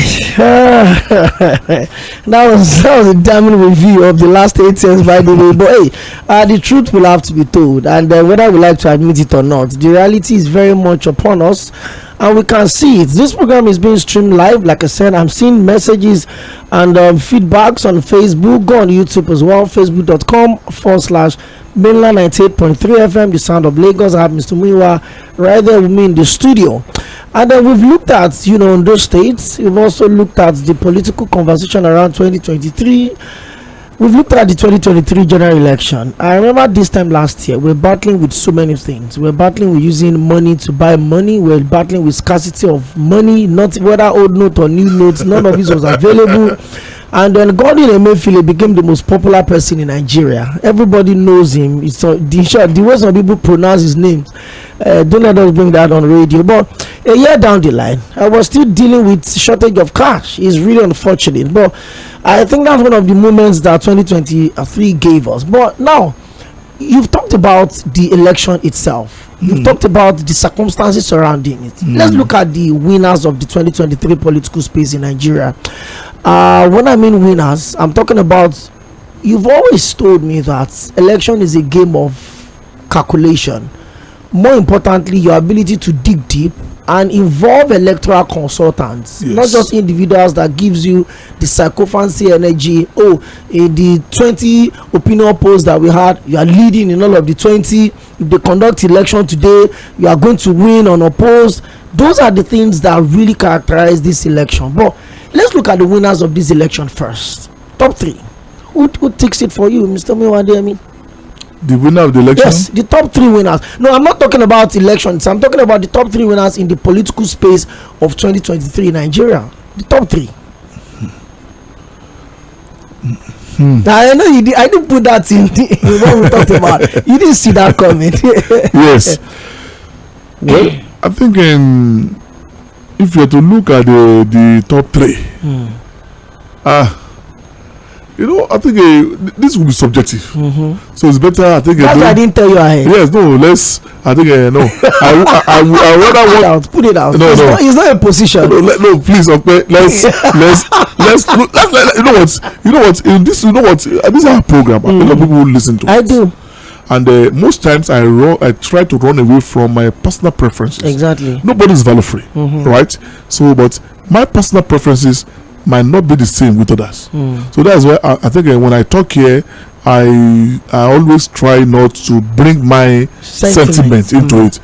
that was a damning review of the last 8 years, by the way. But hey, the truth will have to be told, and whether we like to admit it or not, the reality is very much upon us, and we can see it. This program is being streamed live. Like I said, I'm seeing messages and feedbacks on Facebook. Go on YouTube as well, facebook.com/mainland 98.3 FM, the sound of Lagos. I have Mr. Muyiwa right there with me in the studio. And then we've looked at, in those states. We've also looked at the political conversation around 2023. We've looked at the 2023 general election. I remember this time last year, we're battling with so many things. We're battling with using money to buy money. We're battling with scarcity of money, not whether old note or new notes. None of this was available. And then Godwin Emefiele became the most popular person in Nigeria. Everybody knows him. It's the way some people pronounce his name. Don't let us bring that on radio. But a year down the line, I was still dealing with shortage of cash. It's really unfortunate. But I think that's one of the moments that 2023 gave us. But now, you've talked about the election itself. You've talked about the circumstances surrounding it. Let's look at the winners of the 2023 political space in Nigeria. When I mean winners, I'm talking about, you've always told me that election is a game of calculation. More importantly, your ability to dig deep and involve electoral consultants, not just individuals that gives you the psychophancy energy. In the 20 opinion polls that we had, you are leading in all of the 20. If they conduct election today, you are going to win unopposed. Those are the things that really characterize this election. But let's look at the winners of this election first. Top 3. Who takes it for you, Mr. Miwade? The winner of the election? Yes, the top 3 winners. No, I'm not talking about elections. I'm talking about the top 3 winners in the political space of 2023 in Nigeria. The top 3. I know you did. I didn't put that in what we talked about. You didn't see that coming. Yes. Well, I think if you are to look at the top 3, I think this will be subjective. So it's better. I think that's why I didn't tell you ahead. Yes, no. I think no. I rather put it out. No, it's not a position. No, please, okay. Let's you know what? In this, this is our program. A lot of people will listen to. I do. And most times I try to run away from my personal preferences. Exactly. Nobody's value free, right? So, but my personal preferences might not be the same with others. So that's why I think when I talk here, I always try not to bring my sentiment into it,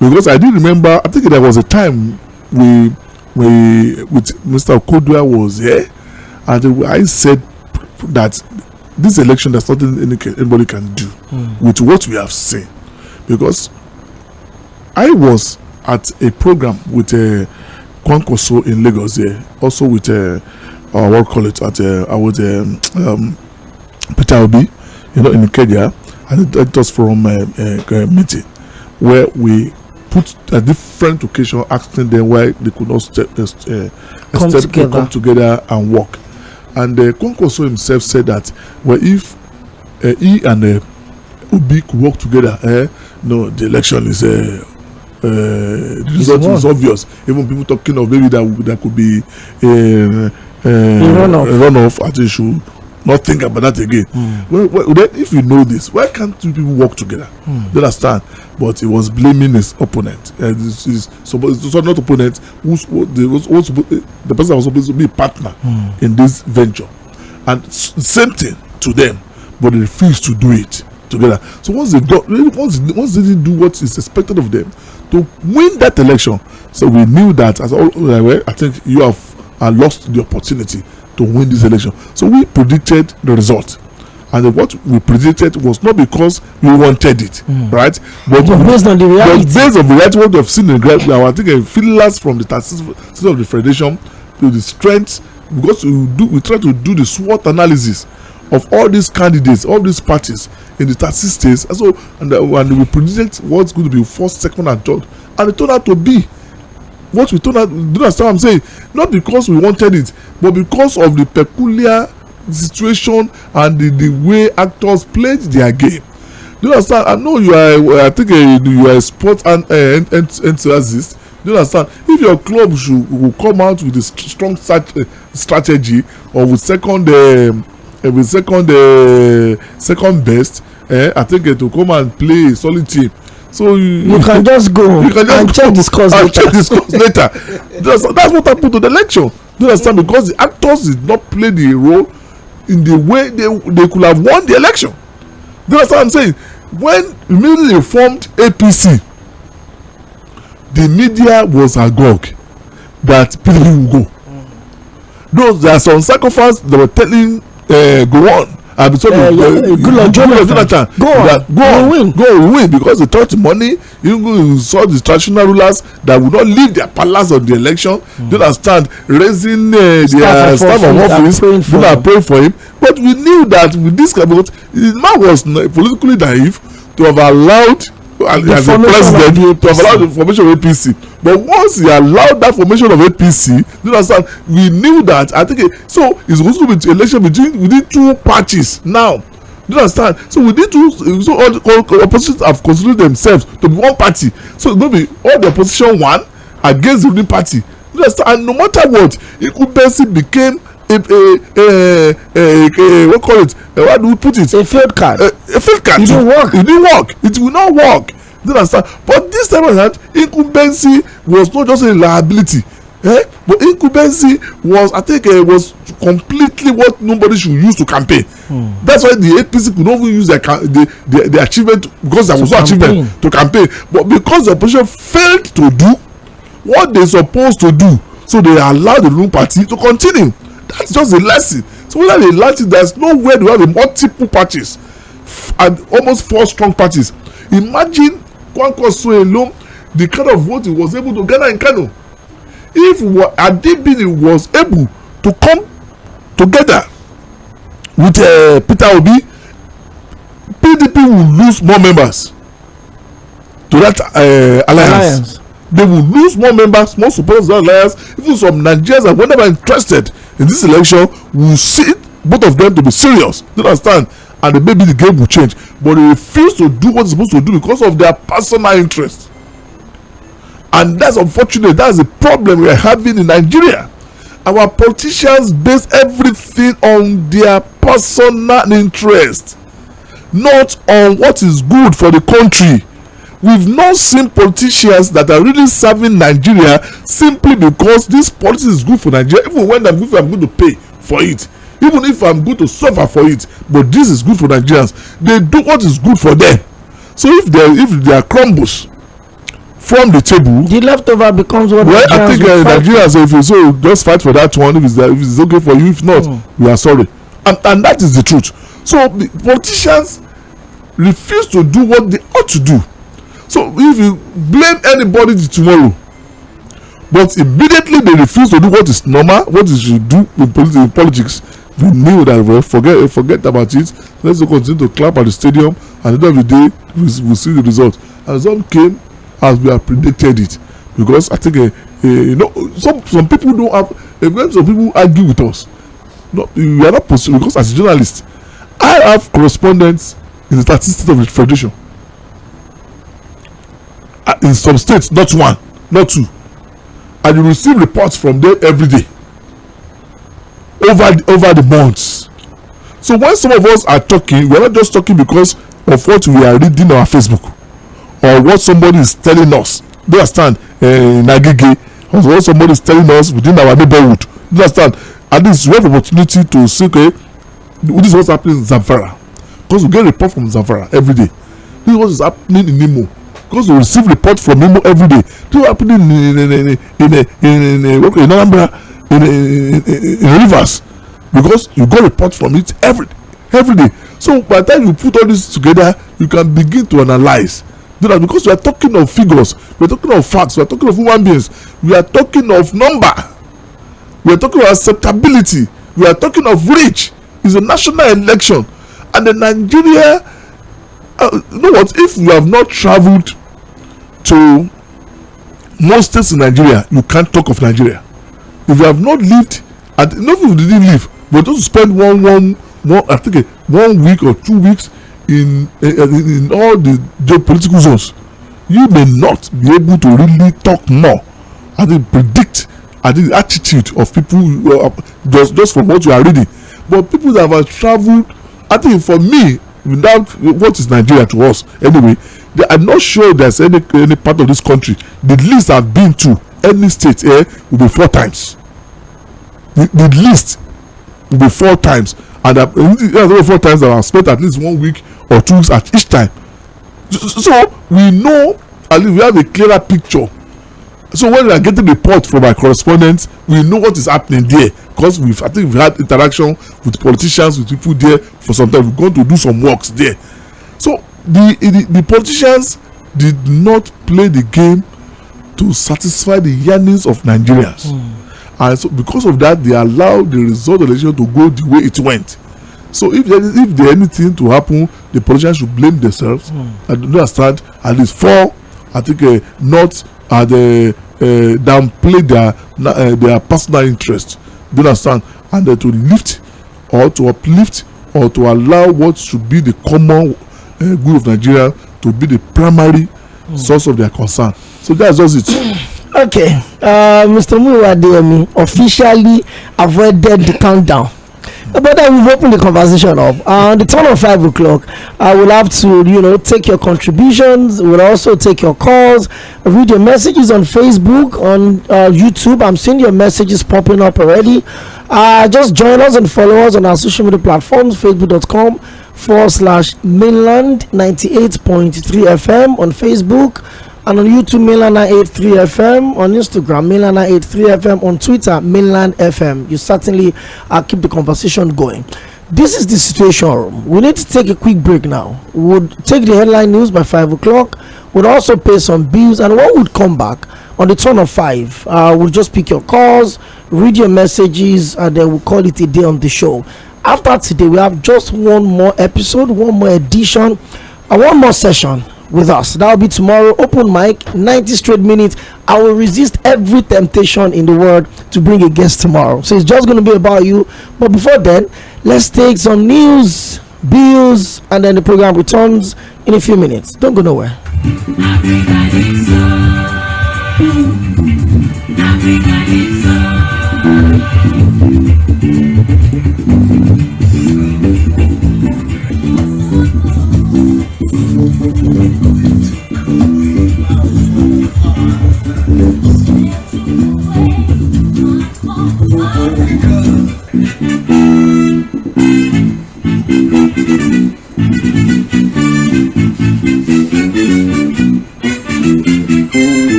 because I do remember. I think there was a time we with Mr. Okodua was here, and I said that this election, there's nothing anybody can do with what we have seen, because I was at a program with Nīḷīᴇɪᴜ in Lagos here, also with what call it at Peter Obi, in Kenya, and it was from a meeting where we put a different occasion asking them why they could not come together and work. And Nīḷīᴇɪᴜ himself said that, well, if he and Obi could work together, no, the election is the result is obvious. Even people talking of maybe that could be a runoff. I think should not think about that again. Well, then if you know this, why can't two people work together? You understand? But he was blaming his opponent. It's not opponent. The person was supposed to be a partner in this venture, and same thing to them, but they refused to do it together. So once they didn't do what is expected of them to win that election, so we knew that I think you have lost the opportunity to win this election. So we predicted the result, and what we predicted was not because we wanted it, right? But based on the reality. But based on the reality, what we have seen in the I think a feelers from the statistics of the federation to the strength, because we try to do the SWOT analysis of all these candidates, all these parties in the 30 states, and we predict what's going to be first, second, and third, and it turned out to be what we turned out. Do you understand what I'm saying? Not because we wanted it, but because of the peculiar situation and the way actors played their game. Do you understand? I know you are. I think you are a sport enthusiast. Do you understand? If your club will come out with a strong strategy, or with second best, I think to come and play a solid team. So you can just go and check the scores later. That's what happened to the election. Do you understand? Because the actors did not play the role in the way they could have won the election. Do you understand what I'm saying? When immediately they formed APC, the media was agog that PDP will go. Though there are some sacrifices they were telling go on. Jonathan, go win, because they thought money. You saw the traditional rulers that would not leave their palace on the election. Do you understand? Raising their staff of office, people are praying for him. But we knew that with this kind of, the man was politically naive to have allowed, as a president, to have allowed the formation of APC. But once he allowed that formation of APC, you understand, we knew that. I think so. It's going to be election within two parties now. You understand? So within two, so all oppositions have considered themselves to be one party. So it's going to be all the opposition one against the ruling party. You understand? And no matter what, Nīḷīᴇɪᴜ became what call it? What do we put it? A failed card. A failed card. It didn't work. It didn't work. It will not work. You understand? But this time around, incumbency was not just a liability, but incumbency was, I think, was completely what nobody should use to campaign. That's why the APC could not even use the achievement, because there was no achievement to campaign. But because the opposition failed to do what they supposed to do, so they allowed the ruling party to continue. That's just a lesson. So whether they learned it, there's no way to have multiple parties and almost 4 strong parties. Imagine Nīḷīᴇɪᴜ alone, the kind of vote he was able to gather in Kano. If Adibini was able to come together with Peter Obi, PDP will lose more members to that alliance. They will lose more members, more supporters to that alliance. Even some Nigerians are whenever interested in this election will see both of them to be serious. You understand? And then maybe the game will change. But they refuse to do what they're supposed to do because of their personal interest. And that's unfortunate. That's the problem we are having in Nigeria. Our politicians base everything on their personal interest, not on what is good for the country. We've not seen politicians that are really serving Nigeria simply because this policy is good for Nigeria, even when I'm going to pay for it, even if I'm going to suffer for it. But this is good for Nigerians. They do what is good for them. So if there are crumbles from the table, the leftover becomes what. Well, I think Nigerians, if you so, just fight for that one. If it's okay for you, if not, we are sorry. And that is the truth. So the politicians refuse to do what they ought to do. So if you blame anybody tomorrow, but immediately they refuse to do what is normal, what you should do in politics, we knew that we'll forget about it. Let's continue to clap at the stadium, and at the end of the day, we'll see the result. And the result came as we have predicted it. Because I think some people don't have. When some people argue with us, no, we are not possible. Because as a journalist, I have correspondents in the statistics of the federation. In some states, not one, not two, and you receive reports from them every day over the months. So when some of us are talking, we are not just talking because of what we are reading on our Facebook or what somebody is telling us. Do you understand? In Agege, or what somebody is telling us within our neighborhood. Do you understand? At least we have opportunity to say, okay, this is what's happening in Zamfara, because we get report from Zamfara every day. This is what is happening in Imo, because we receive report from Imo every day. This is happening in Anambra, in Rivers, because you got report from it every day. So by the time you put all this together, you can begin to analyze. Because we are talking of figures, we are talking of facts, we are talking of human beings, we are talking of number, we are talking of acceptability, we are talking of reach. It's a national election, and the Nigeria. You know what? If you have not traveled to most states in Nigeria, you can't talk of Nigeria. If you have not lived, and not if you didn't live, but just spend one I think 1 week or 2 weeks in all the geopolitical zones, you may not be able to really talk more. I think predict the attitude of people just from what you are reading. But people that have traveled, I think for me, without what is Nigeria to us anyway, I'm not sure there's any part of this country the least I've been to any state here will be 4 times. The least will be 4 times, and 4 times that I've spent at least 1 week or 2 weeks at each time. So we know, at least we have a clearer picture. So when we are getting report from our correspondents, we know what is happening there, because I think we've had interaction with politicians, with people there for some time. We've gone to do some works there. So the politicians did not play the game to satisfy the yearnings of Nigerians, and so because of that, they allowed the result of the election to go the way it went. So if there anything to happen, the politicians should blame themselves. I do not understand. At least 4, I think, not downplay their personal interest. Do you understand? And to lift or to uplift or to allow what should be the common good of Nigeria to be the primary source of their concern. So that's just it. Okay, Mr. Muiwa officially avoided the countdown. But then we've opened the conversation up. On the turn of 5 o'clock, I will have to, take your contributions. We'll also take your calls, read your messages on Facebook, on YouTube. I'm seeing your messages popping up already. Just join us and follow us on our social media platforms, facebook.com/mainland 98.3 FM on Facebook, and on YouTube, Mainland 983 FM, on Instagram, Mainland 983 FM, on Twitter, Mainland FM. You certainly keep the conversation going. This is the situation. We need to take a quick break now. We'll take the headline news by 5 o'clock. We'll also pay some bills, and when we'll come back on the turn of 5, we'll just pick your calls, read your messages, and then we'll call it a day on the show. after today, we have just one more episode, one more edition, and one more session with us. That will be tomorrow. Open mic, 90 straight minutes. I will resist every temptation in the world to bring a guest tomorrow. So it's just going to be about you. But before then, let's take some news, bills, and then the program returns in a few minutes. Don't go nowhere.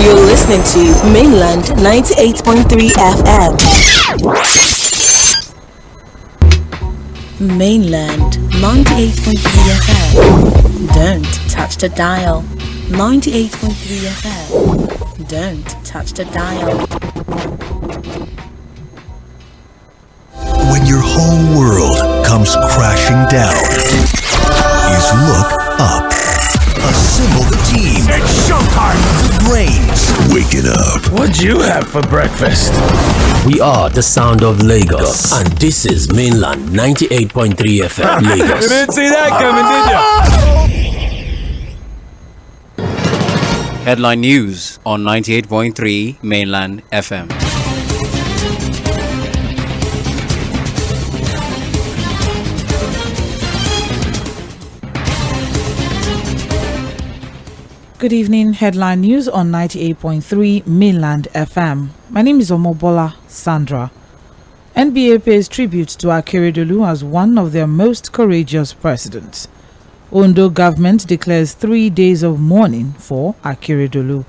You're listening to Mainland 98.3 FM. Mainland 98.3 FM. Don't touch the dial. 98.3 FM. Don't touch the dial. When your whole world comes crashing down, is look up. Assemble the team. It's showtime! The brains. Wake it up. What'd you have for breakfast? We are the sound of Lagos, and this is Mainland 98.3 FM Lagos. You didn't see that coming, did you? Headline news on 98.3 Mainland FM. Good evening. Headline news on 98.3 Mainland FM. My name is Omobola Sandra. NBA pays tribute to Akeredolu as one of their most courageous presidents. Ondo government declares 3 days of mourning for Akeredolu.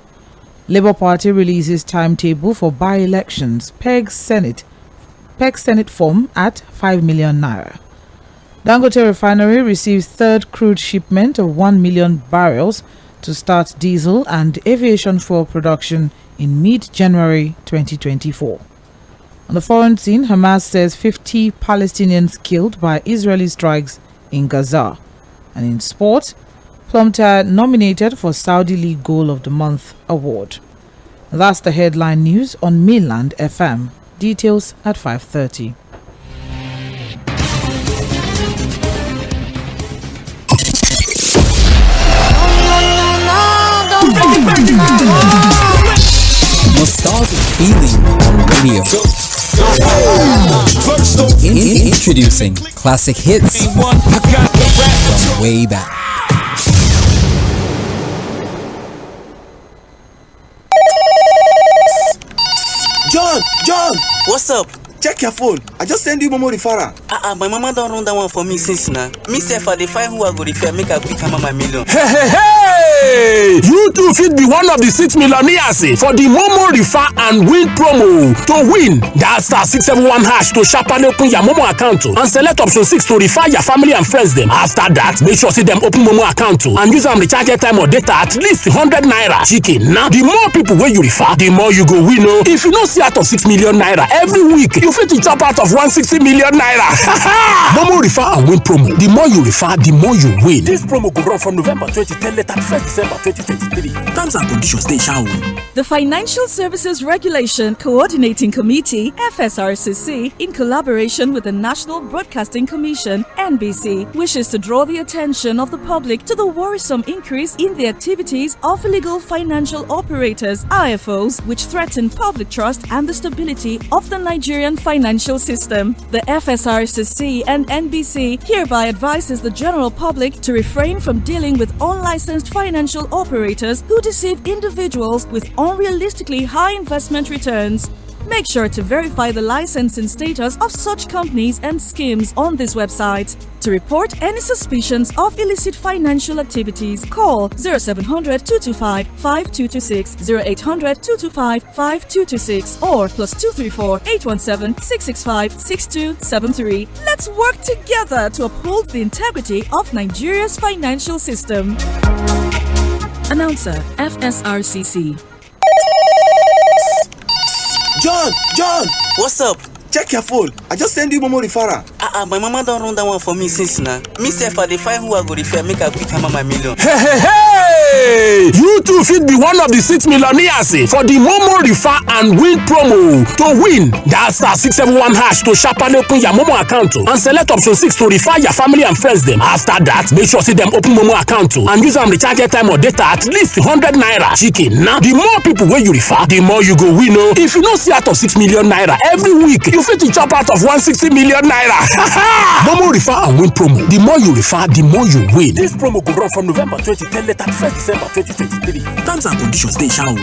Labour Party releases timetable for by-elections. PEG Senate form at 5 million naira. Dangote Refinery receives third crude shipment of 1 million barrels to start diesel and aviation fuel production in mid-January 2024. On the foreign scene, Hamas says 50 Palestinians killed by Israeli strikes in Gaza. And in sport, Plumter nominated for Saudi League Goal of the Month award. That's the headline news on Mainland FM. Details at 5:30. Nostalgic feeling on radio. Introducing classic hits from way back. John, What's up? check your phone. I just send you Momo referral. My mama don't run that one for me since now. Me say for the find who I go refer, make a quick hammer my million. Hey! You too fit be one of the 6 millionaires for the Momo Refer and Win promo. To win, dial *671# to sharply open your Momo account and select option 6 to refer your family and friends them. After that, make sure see them open Momo account and use them recharge airtime or data at least 100 naira. Chicken. Now, the more people where you refer, the more you go win. If you don't see out of 6 million naira every week, you fit to top out of 160 million naira. Momo Refer and Win promo. The more you refer, the more you win. This promo will run from November 2010 to 31st December 2023. Terms and conditions they shall. The Financial Services Regulation Coordinating Committee, FSRCC, in collaboration with the National Broadcasting Commission, NBC, wishes to draw the attention of the public to the worrisome increase in the activities of illegal financial operators, IFOs, which threaten public trust and the stability of the Nigerian financial system. The FSRCC and NBC hereby advises the general public to refrain from dealing with unlicensed financial operators who deceive individuals with unrealistically high investment returns. Make sure to verify the licensing status of such companies and schemes on this website. To report any suspicions of illicit financial activities, call 0700 225 5226, 0800 225 5226, or +234 817 665 6273. Let's work together to uphold the integrity of Nigeria's financial system. Announcer, FSRCC. John! What's up? Check your phone. I just send you Momo referral. My mama don't run that one for me since now. Me say if I find who I go refer, make a quick hammer my million. Hey! You too fit be one of the 6 millionaires for the Momo Refer and Win promo. To win, dial *671# to sharply open your Momo account and select option 6 to refer your family and friends them. After that, make sure see them open Momo account and use them recharge time or data at least 100 naira. Chicken. Now, the more people where you refer, the more you go win. If you don't see out of 6 million naira every week, you fit to chop out of 160 million naira. Momo Refer and Win promo. The more you refer, the more you win. This promo will run from November 2010 to 31st December 2023. Terms and conditions they shall.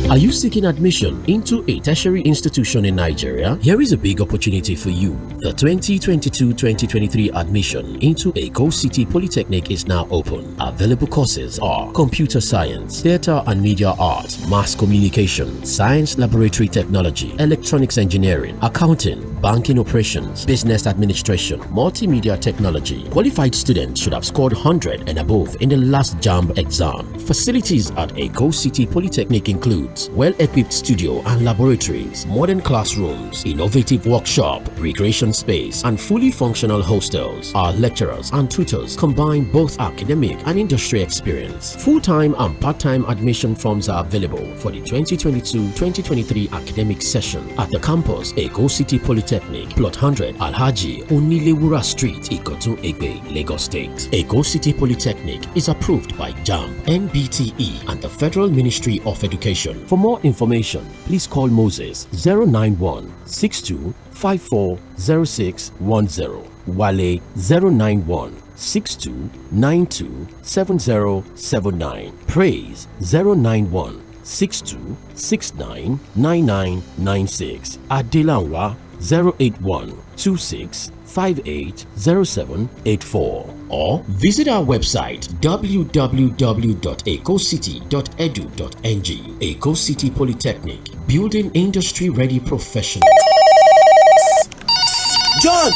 Are you seeking admission into a tertiary institution in Nigeria? Here is a big opportunity for you. The 2022-2023 admission into Èkó City Polytechnic is now open. Available courses are Computer Science, Theatre and Media Arts, Mass Communication, Science Laboratory Technology, Electronics Engineering, Accounting, Banking Operations, Business Administration, Multimedia Technology. Qualified students should have scored 100 and above in the last JAMB exam. Facilities at Èkó City Polytechnic includes well-equipped studio and laboratories, modern classrooms, innovative workshop, recreation space, and fully functional hostels. Our lecturers and tutors combine both academic and industry experience. Full-time and part-time admission forms are available for the 2022-2023 academic session at the campus Èkó City Polytechnic, Plot 100, Alhaji Onilewura Street, Ikotun Egbe, Lagos State. Èkó City Polytechnic is approved by JAMB, NBTE, and the Federal Ministry of Education. For more information, please call Moses 091 62 54 0610, Wale 091 62 92 7079, Praise 091 62 69 9996, Adelanwa 081 26 580784, or visit our website www.ecocity.edu.ng. Èkó City Polytechnic, building industry ready professionals. John!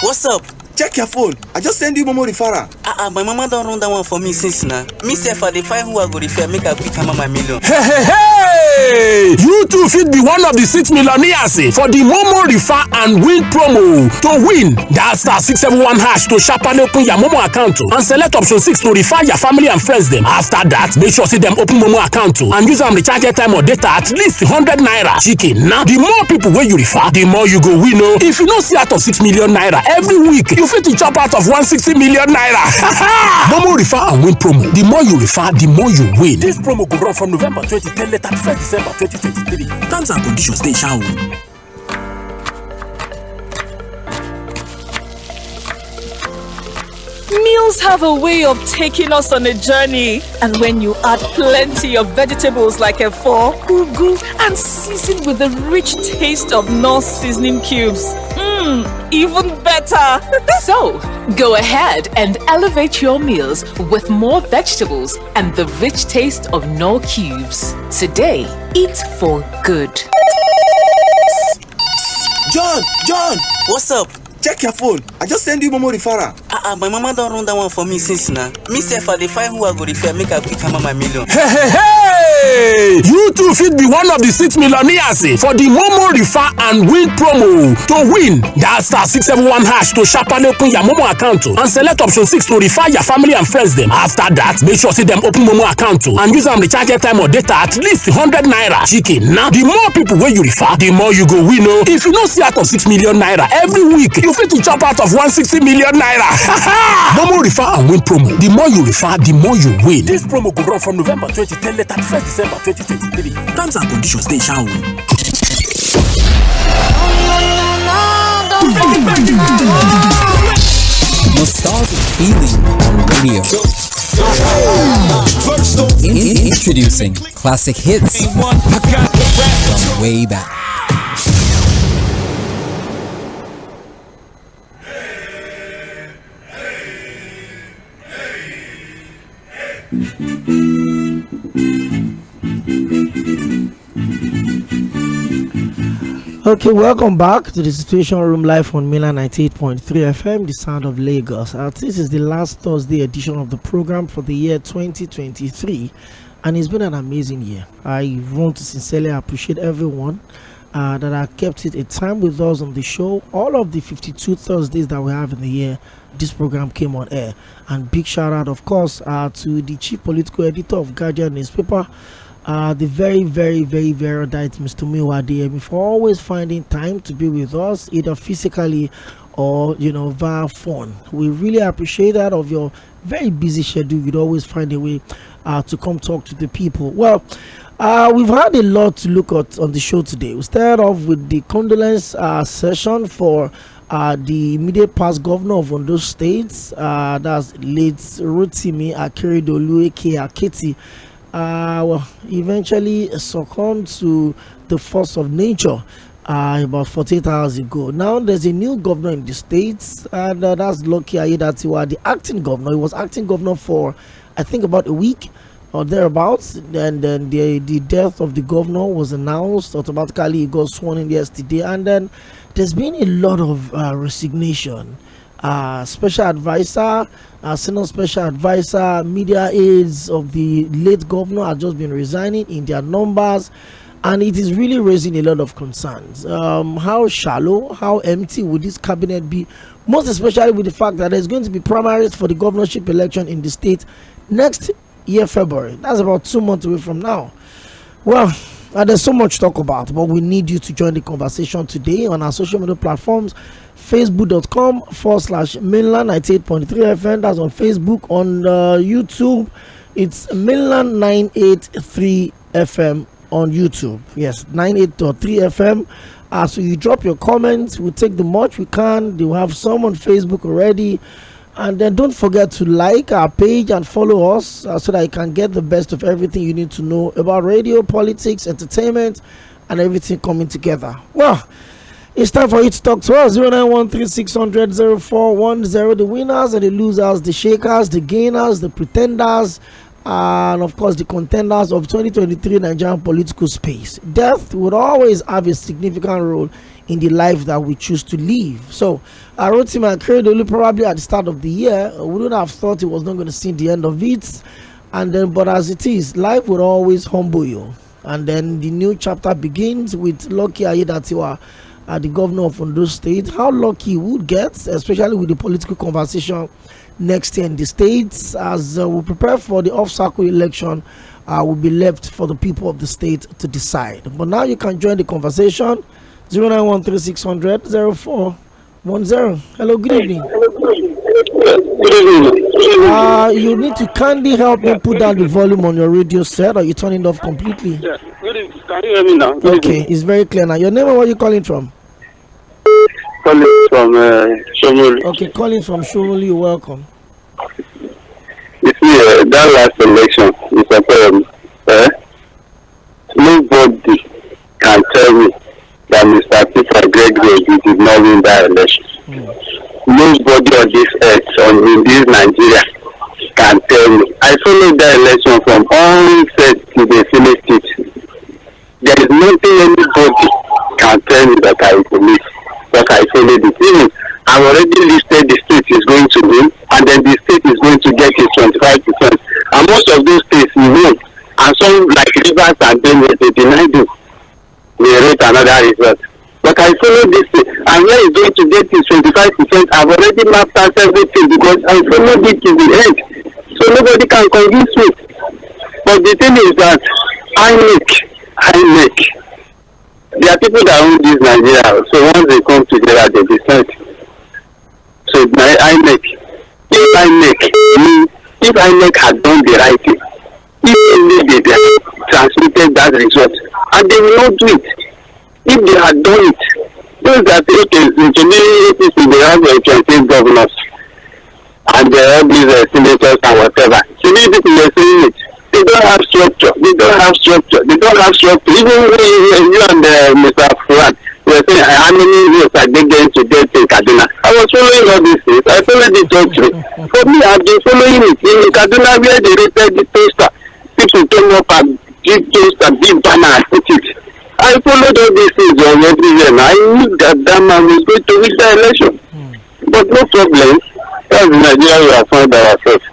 What's up? Check your phone. I just send you Momo referral. My mama don't run that one for me since now. Me say if I find who I go refer, make a quick hammer my million. Hey! You too fit be one of the 6 millionaires for the Momo Refer and Win promo. To win, dial *671# to sharply open your Momo account and select option 6 to refer your family and friends them. After that, make sure see them open Momo account and use them recharge time or data at least 100 naira. Chicken. Now, the more people where you refer, the more you go win. If you don't see out of 6 million naira every week, you fit to chop out of 160 million naira. Momo Refer and Win promo. The more you refer, the more you win. This promo will run from November 2010 to 31st December 2023. Terms and conditions they shall. Meals have a way of taking us on a journey, and when you add plenty of vegetables like efo, ugu, and season with the rich taste of Knorr seasoning cubes, even better. So, go ahead and elevate your meals with more vegetables and the rich taste of Knorr cubes. Today, eat for good. John! What's up? Check your phone. I just send you Momo referral. My mama don't run that one for me since now. Me say if I find who I go refer, make a quick hammer my million. Hey! You too fit be one of the 6 millionaires for the Momo Refer and Win promo. To win, dial *671# to sharply open your Momo account and select option 6 to refer your family and friends them. After that, make sure see them open Momo account and use them recharge time or data at least 100 naira. Chicken. Now, the more people where you refer, the more you go win. If you don't see out of 6 million naira every week, you fit to chop out of 160 million naira. Momo Refer and Win promo. The more you refer, the more you win. This promo will run from November 2010 to 31st December 2023. Terms and conditions they shall. Nostalgic feeling on radio. Introducing classic hits from way back. Okay, welcome back to the Situation Room live on Mainland 98.3 FM, the sound of Lagos. This is the last Thursday edition of the program for the year 2023, and it's been an amazing year. I want to sincerely appreciate everyone that have kept it a time with us on the show. All of the 52 Thursdays that we have in the year, this program came on air. And big shout out, of course, to the chief political editor of Guardian newspaper, the very, very, very, very erudite Mr. Nᴘᴜsᴜ, for always finding time to be with us, either physically or via phone. We really appreciate that. Of your very busy schedule, you'd always find a way to come talk to the people. Well, we've had a lot to look at on the show today. We started off with the condolence session for the immediate past governor of Ondo State, that's late Rotimi Akeredolu aka well, eventually succumbed to the force of nature about 48 hours ago. Now there's a new governor in the states, and that's Nɪɪľᴇʀɪ Mᴜɪᴜ, the acting governor. He was acting governor for, I think, about a week or thereabouts. And then the death of the governor was announced. Automatically he got sworn in yesterday, and then there's been a lot of resignation. Special advisor, senior special advisor, media aides of the late governor have just been resigning in their numbers, and it is really raising a lot of concerns. How shallow, how empty would this cabinet be, most especially with the fact that there's going to be primaries for the governorship election in the state next year, February. That's about 2 months away from now. Well, there's so much to talk about, but we need you to join the conversation today on our social media platforms. Facebook.com/Mainland 98.3 FM. That's on Facebook. On YouTube, it's Mainland 983 FM on YouTube. Yes, 98.3 FM. So you drop your comments. We'll take the much we can. We'll have some on Facebook already. And then don't forget to like our page and follow us so that you can get the best of everything you need to know about radio, politics, entertainment, and everything coming together. Well, it's time for you to talk to us. 0913-600-0410. The winners and the losers, the shakers, the gainers, the pretenders, and of course the contenders of 2023 Nigerian political space. Death would always have a significant role in the life that we choose to live. So Rotimi Akeredolu, probably at the start of the year, we wouldn't have thought it was not going to see the end of it. And then, but as it is, life will always humble you. And then the new chapter begins with Nɪɪľᴇʀɪ Mᴜɪᴜ, the governor of Ondo State. How lucky he would get, especially with the political conversation next year in the states, as we prepare for the off-cycle election, will be left for the people of the state to decide. But now you can join the conversation. 0913-600-0410. Hello, good evening. Good evening. You need to kindly help me put down the volume on your radio set, or you turn it off completely. Yeah. Good evening. Can you hear me now? Okay, it's very clear now. Your name and where are you calling from? Calling from Shomoli. Okay, calling from Shomoli. You're welcome. You see, that last election, nobody can tell me that Mr. Peter Gregory did not win that election. Nobody on this earth, in this Nigeria, can tell me. I followed that election from onset to the finished it. There is nothing anybody can tell me that I believe, that I followed it. Even I've already listed the state is going to win, and then the state is going to get it 25%. And most of those states we win, and some like Rivers and Benue, they denied it. We wrote another result. But I follow this thing, and where is going to get this 25%? I've already mapped out everything because I followed it to the end. So nobody can convince me. But the thing is that INEC, there are people that own this Nigeria. So once they come together, they decide. So INEC, if INEC had done the right thing, if only they transmitted that result, and they will not do it. If they had done it, those that okay, to me, they have 28 governors, and they have these senators and whatever. So many people are saying it. They don't have structure. Even you and Mr. Fuad were saying, how many votes are they going to get in Kaduna? I was following all these things. I followed it totally. For me, I've been following it. In Kaduna, where they rated the toaster, people came up and give toaster, big banner and put it. I followed all these things on everywhere. I knew that man was going to win the election. But no problem. That's Nigeria we have found ourselves.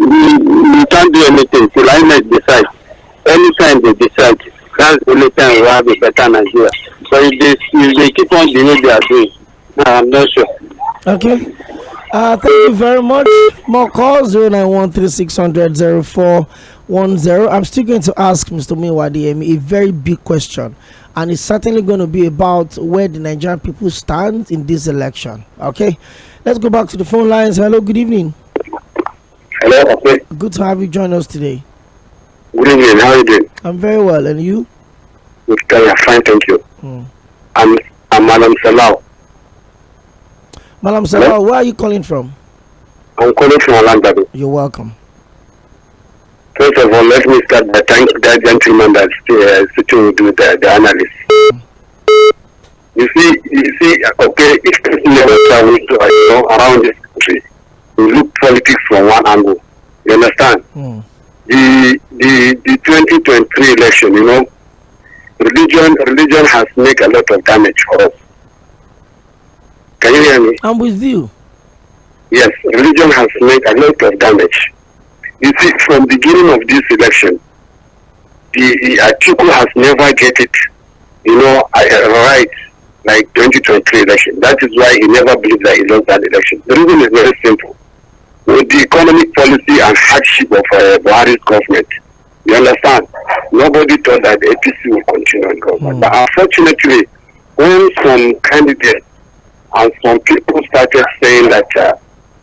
We can't do anything till INEC decide. Anytime they decide, that's the only time we have a better Nigeria. So if they keep on doing what they are doing, I'm not sure. Okay. Thank you very much. More calls 0913-600-0410. I'm still going to ask Mr. Mᴜɪᴡsᴜ a very big question, and it's certainly going to be about where the Nigerian people stand in this election. Okay, let's go back to the phone lines. Hello, good evening. Hello, okay. Good to have you join us today. Good evening. How are you doing? I'm very well, and you? Good. Fine, thank you. I'm Madam Salau. Madam Salau, where are you calling from? I'm calling from Orlando. You're welcome. First of all, let me start by thanking that gentleman that's sitting with the analyst. You see, okay, if people never travel to around this country, we look politics from one angle. You understand? The 2023 election, religion has made a lot of damage for us. Can you hear me? I'm with you. Yes, religion has made a lot of damage. You see, from the beginning of this election, the Atiku has never get it, right, like 2023 election. That is why he never believed that he lost that election. The reason is very simple. With the economic policy and hardship of Buhari's government, you understand, nobody thought that the APC would continue in government. But unfortunately, when some candidates and some people started saying that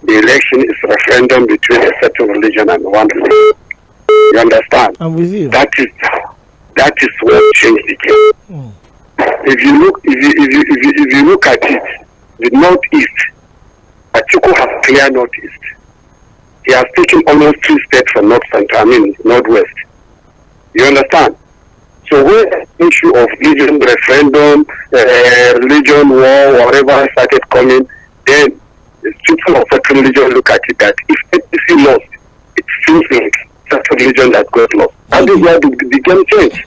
the election is a referendum between a certain religion and one religion, you understand? I'm with you. That is what changed the game. If you look at it, the northeast, Atiku has clear northeast. He has taken almost 3 states from northwest. You understand? So when the issue of religion referendum, religion war, whatever started coming, then people of certain religion look at it that if APC lost, it feels like certain religion that got lost. That is why the game changed.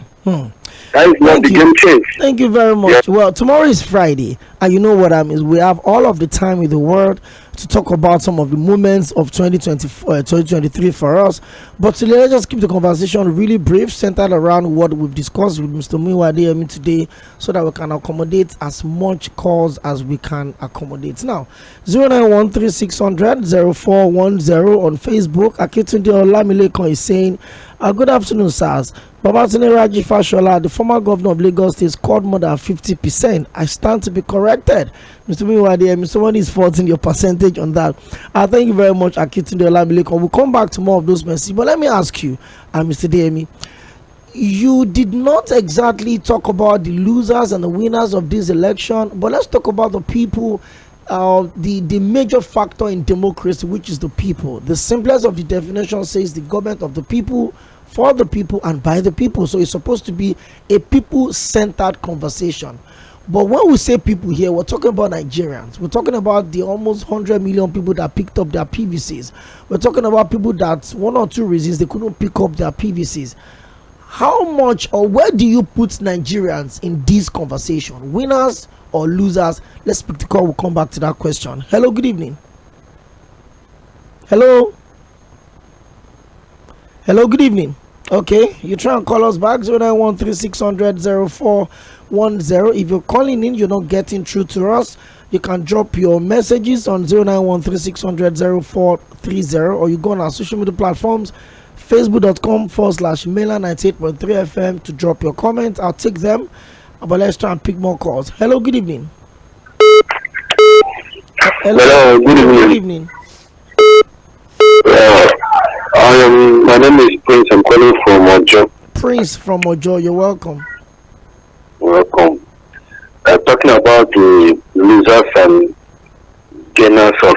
That is why the game changed. Thank you very much. Yeah. Well, tomorrow is Friday, and you know what I mean. We have all of the time in the world to talk about some of the moments of 2023 for us. But today, let's just keep the conversation really brief, centered around what we've discussed with Mr. Mᴜɪᴡsᴜ today, so that we can accommodate as much calls as we can accommodate. Now, 0913-600-0410 on Facebook. Akitunde Olamilekon is saying, good afternoon, sirs. Babatunde Raji Fashola, the former governor of Lagos State, scored more than 50%. I stand to be corrected. Mr. Mᴜɪᴡsᴜ, someone is faulting your percentage on that. Thank you very much, Akitunde Olamilekon. We'll come back to more of those messages. But let me ask you, Mr. Demi, you did not exactly talk about the losers and the winners of this election, but let's talk about the people. The major factor in democracy, which is the people. The simplest of the definition says the government of the people, for the people, and by the people. So it's supposed to be a people-centered conversation. But when we say people here, we're talking about Nigerians. We're talking about the almost 100 million people that picked up their PVCs. We're talking about people that, one or two reasons, they couldn't pick up their PVCs. How much, or where do you put Nigerians in this conversation? Winners or losers? Let's pick the call. We'll come back to that question. Hello, good evening. Hello, good evening. Okay, you try and call us back 0913-600-0410. If you're calling in, you're not getting through to us, you can drop your messages on 0913-600-0430, or you go on our social media platforms, facebook.com/Mela98.3 FM to drop your comments. I'll take them, but let's try and pick more calls. Hello, good evening. Hello, good evening. My name is Prince. I'm calling from Ojo. Prince from Ojo, you're welcome. Welcome. Talking about the losers and gainers of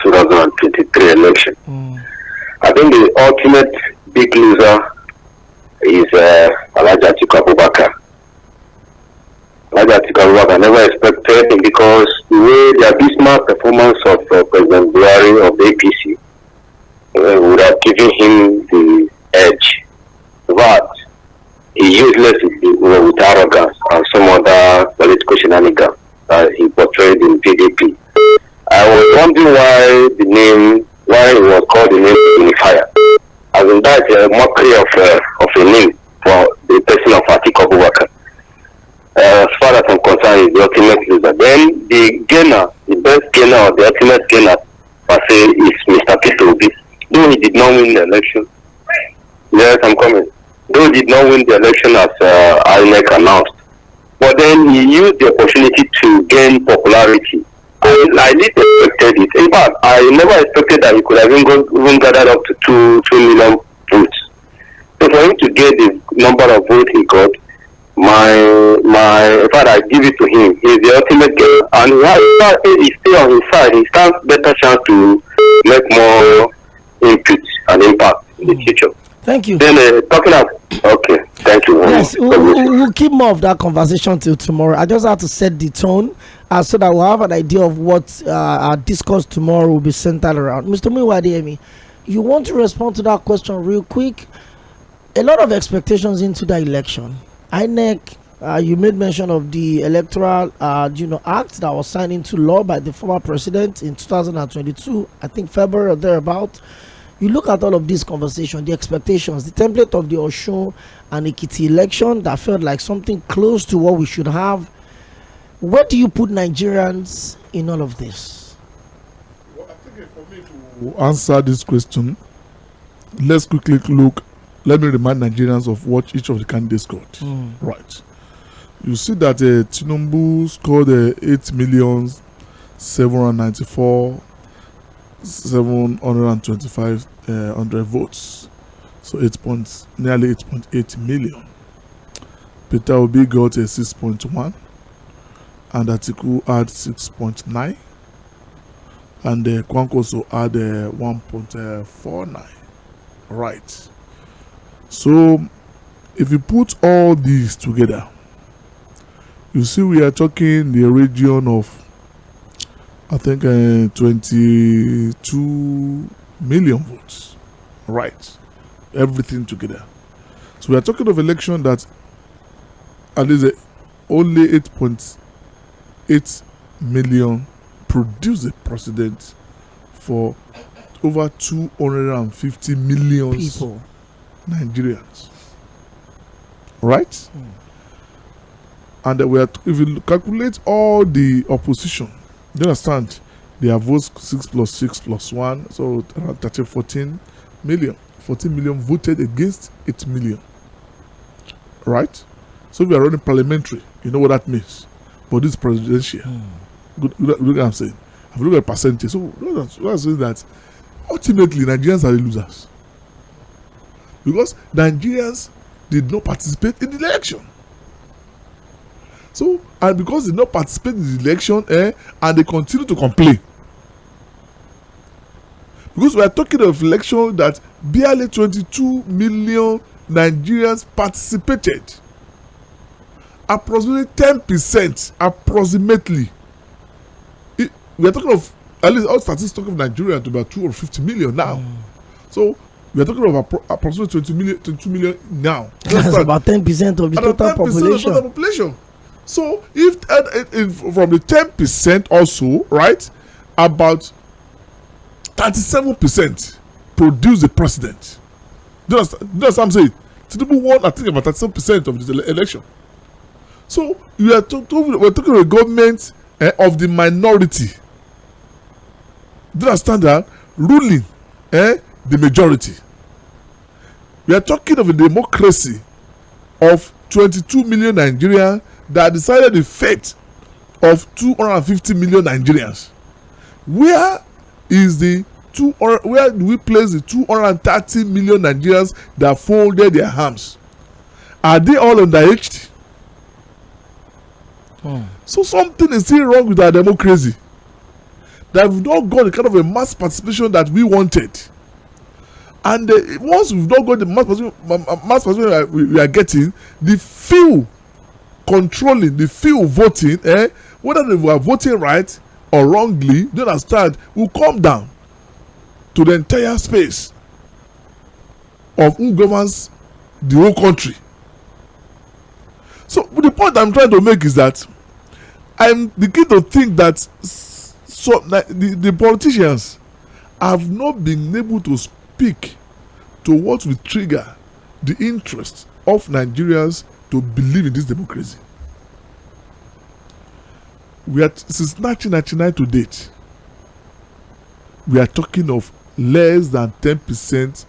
2023 election. I think the ultimate big loser is Alhaji Atiku Abubakar. Alhaji Atiku Abubakar, I never expected him, because the way the abysmal performance of President Buhari of the APC would have given him the edge. But he useless with arrogance and some other political shenanigans that he portrayed in PDP. I was wondering why he was called the name Unifier. As a a name for the person of Atiku Abubakar. As far as I'm concerned, is the ultimate loser. Then the gainer, the best gainer or the ultimate gainer, per se, is Mr. Peter Obi. Though he did not win the election, yes, I'm coming. Though he did not win the election as INEC announced, but then he used the opportunity to gain popularity. I did expected it. In fact, I never expected that he could have even gathered up to 2 million votes. So for him to get the number of votes he got, in fact, I give it to him. He's the ultimate gainer, and he stay on his side. He stands better chance to make more input and impact in the future. Thank you. Then talking of okay, thank you. Yes, we'll keep more of that conversation till tomorrow. I just have to set the tone so that we'll have an idea of what our discourse tomorrow will be centered around. Mr. Miwademi, you want to respond to that question real quick? A lot of expectations into the election. INEC, you made mention of the electoral act that was signed into law by the former president in 2022, I think February or thereabout. You look at all of these conversations, the expectations, the template of the Osun and Ekiti election that felt like something close to what we should have. Where do you put Nigerians in all of this? Well, I think for me to answer this question, let's quickly look. Let me remind Nigerians of what each of the candidates got. Right. You see that Tinubu scored 8,794,725 votes. So nearly 8.8 million. Peter Obi got 6.1. And Atiku had 6.9. And Kwankwaso had 1.49. Right. So, if you put all these together, you see we are talking the region of, I think, 22 million votes. Right. Everything together. So, we are talking of election that at least only 8.8 million produce a president for over 250 million people. Nigerians, right? And if you calculate all the opposition, you understand they have votes 6 plus 6 plus 1, so around 14 million. 14 million voted against 8 million, right? So we are running parliamentary. You know what that means? But this presidential. Look at what I'm saying. If you look at percentage, so what I'm saying that ultimately Nigerians are the losers. Because Nigerians did not participate in the election. So, and because they did not participate in the election, and they continue to complain. Because we are talking of election that barely 22 million Nigerians participated. Approximately 10%, approximately. We are talking of, at least all statistics talking of Nigeria to about 250 million now. So, we are talking about approximately 22 million now. That's about 10% of the total population. So, if from the 10% also, right, about 37% produce the president. Do you understand what I'm saying? Tinubu won, I think, about 37% of the election. So, we're talking about a government of the minority. Do you understand that? Ruling the majority. We are talking of a democracy of 22 million Nigerians that decided the fate of 250 million Nigerians. Where do we place the 230 million Nigerians that folded their arms? Are they all underaged? So something is still wrong with our democracy. That we've not got the kind of a mass participation that we wanted. And once we've not got the mass participation that we are getting, the few controlling, the few voting, whether they were voting right or wrongly, don't understand, will come down to the entire space of who governs the whole country. So the point I'm trying to make is that I'm beginning to think that the politicians have not been able to speak to what will trigger the interest of Nigerians to believe in this democracy. We are since 1999 to date. We are talking of less than 10%.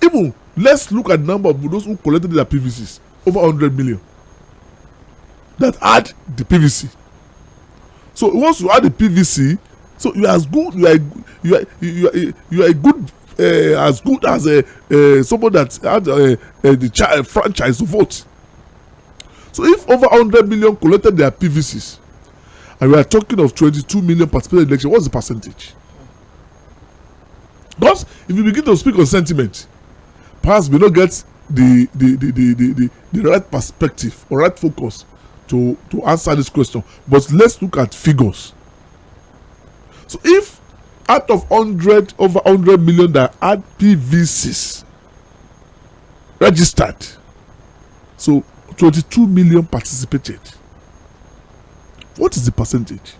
Even let's look at the number of those who collected their PVCs, over 100 million. That add the PVC. So once you add the PVC, so you are as good. You are a good as good as someone that had the franchise to vote. So if over 100 million collected their PVCs, and we are talking of 22 million participated in the election, what's the percentage? Because if you begin to speak on sentiment, perhaps we don't get the right perspective or right focus to answer this question. But let's look at figures. So if out of over 100 million that had PVCs registered, so 22 million participated, what is the percentage?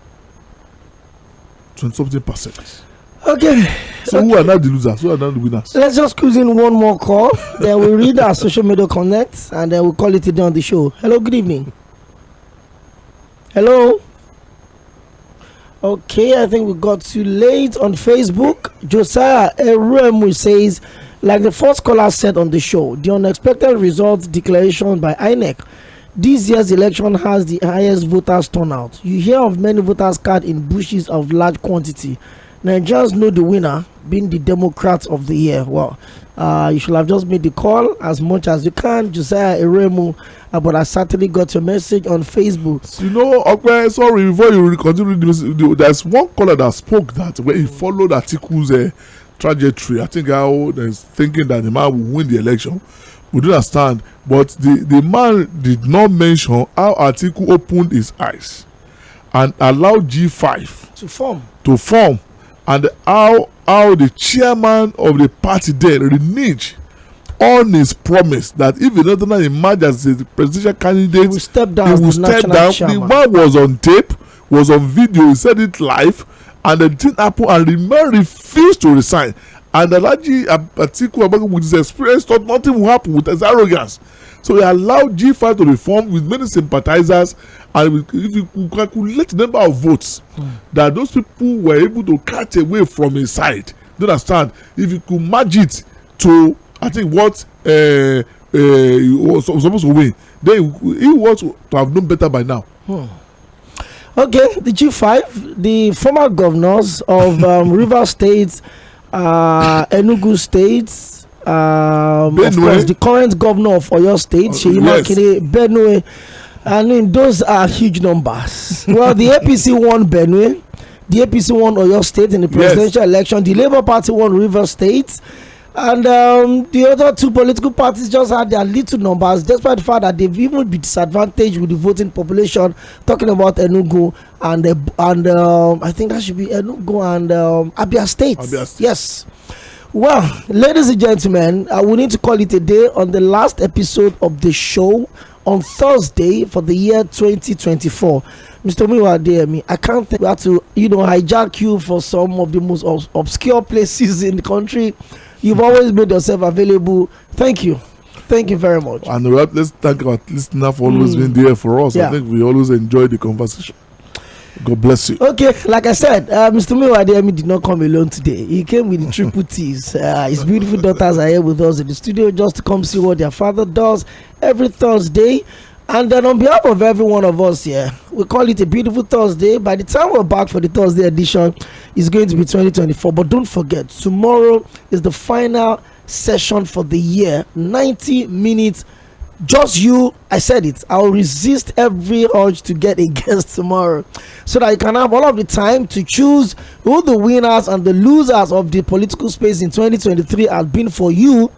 20-something%. Okay. So who are now the losers? Who are now the winners? Let's just squeeze in one more call. Then we'll read our social media connects and then we'll call it a day on the show. Hello, good evening. Hello. Okay, I think we got too late on Facebook. Josiah Eremu says, like the first caller said on the show, the unexpected results declaration by INEC. This year's election has the highest voters turnout. You hear of many voters card in bushes of large quantity. Nigerians know the winner being the Democrats of the year. Well, you should have just made the call as much as you can, Josiah Eremu. But I certainly got your message on Facebook. You know, okay, sorry, before you continue the message, there's one caller that spoke that when he followed Atiku's trajectory. I think I was thinking that the man will win the election. We don't understand, but the man did not mention how Atiku opened his eyes and allowed G5 to form, and how the chairman of the party then reneged on his promise that if another emerged as a presidential candidate, he will step down. The man was on tape, was on video, he said it live, and the thing happened, and the man refused to resign. And Alhaji Atiku, with his experience, thought nothing will happen with his arrogance. So he allowed G5 to reform with many sympathizers, and if you calculate the number of votes that those people were able to catch away from his side, do you understand? If you could match it to, I think, what he was supposed to win, then he was to have known better by now. Okay, the G5, the former governors of Rivers State, Enugu State, of course, the current governor of Oyo State, Nɪɪmakide, Benue, I mean, those are huge numbers. Well, the APC won Benue, the APC won Oyo State in the presidential election, the Labour Party won Rivers State, and the other two political parties just had their little numbers, despite the fact that they've even been disadvantaged with the voting population. Talking about Enugu and I think that should be Enugu and Abia State. Yes. Well, ladies and gentlemen, we need to call it a day on the last episode of the show on Thursday for the year 2024. Mr. Miwa, I can't think we have to, hijack you for some of the most obscure places in the country. You've always made yourself available. Thank you. Thank you very much. And let's thank our listener for always being there for us. Yeah. I think we always enjoy the conversation. God bless you. Okay, like I said, Mr. Miwa did not come alone today. He came with the triple T's. His beautiful daughters are here with us in the studio just to come see what their father does every Thursday. And then on behalf of every one of us here, we call it a beautiful Thursday. By the time we're back for the Thursday edition, it's going to be 2024. But don't forget, tomorrow is the final session for the year. 90 minutes. Just you, I said it. I'll resist every urge to get a guest tomorrow so that you can have all of the time to choose who the winners and the losers of the political space in 2023 have been for you.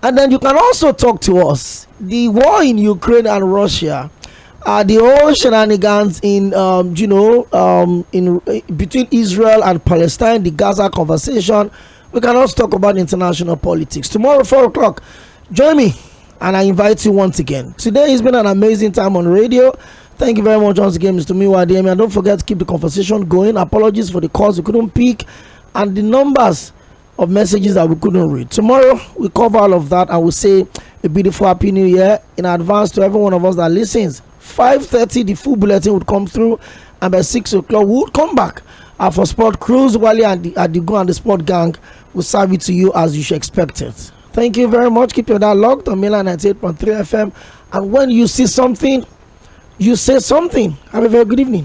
And then you can also talk to us. The war in Ukraine and Russia, the whole shenanigans in between Israel and Palestine, the Gaza conversation. We can also talk about international politics tomorrow 4 o'clock. Join me, and I invite you once again. Today has been an amazing time on radio. Thank you very much once again, Mr. Miwa, and don't forget to keep the conversation going. Apologies for the calls we couldn't pick and the numbers of messages that we couldn't read. Tomorrow we cover all of that and we'll say a beautiful happy new year in advance to every one of us that listens. 5:30 the full bulletin would come through, and by 6 o'clock we would come back for sport cruise. Wale and the Go and the sport gang will serve it to you as you should expect it. Thank you very much. Keep your dial locked on Mainland 98.3 FM, and when you see something, you say something. Have a very good evening.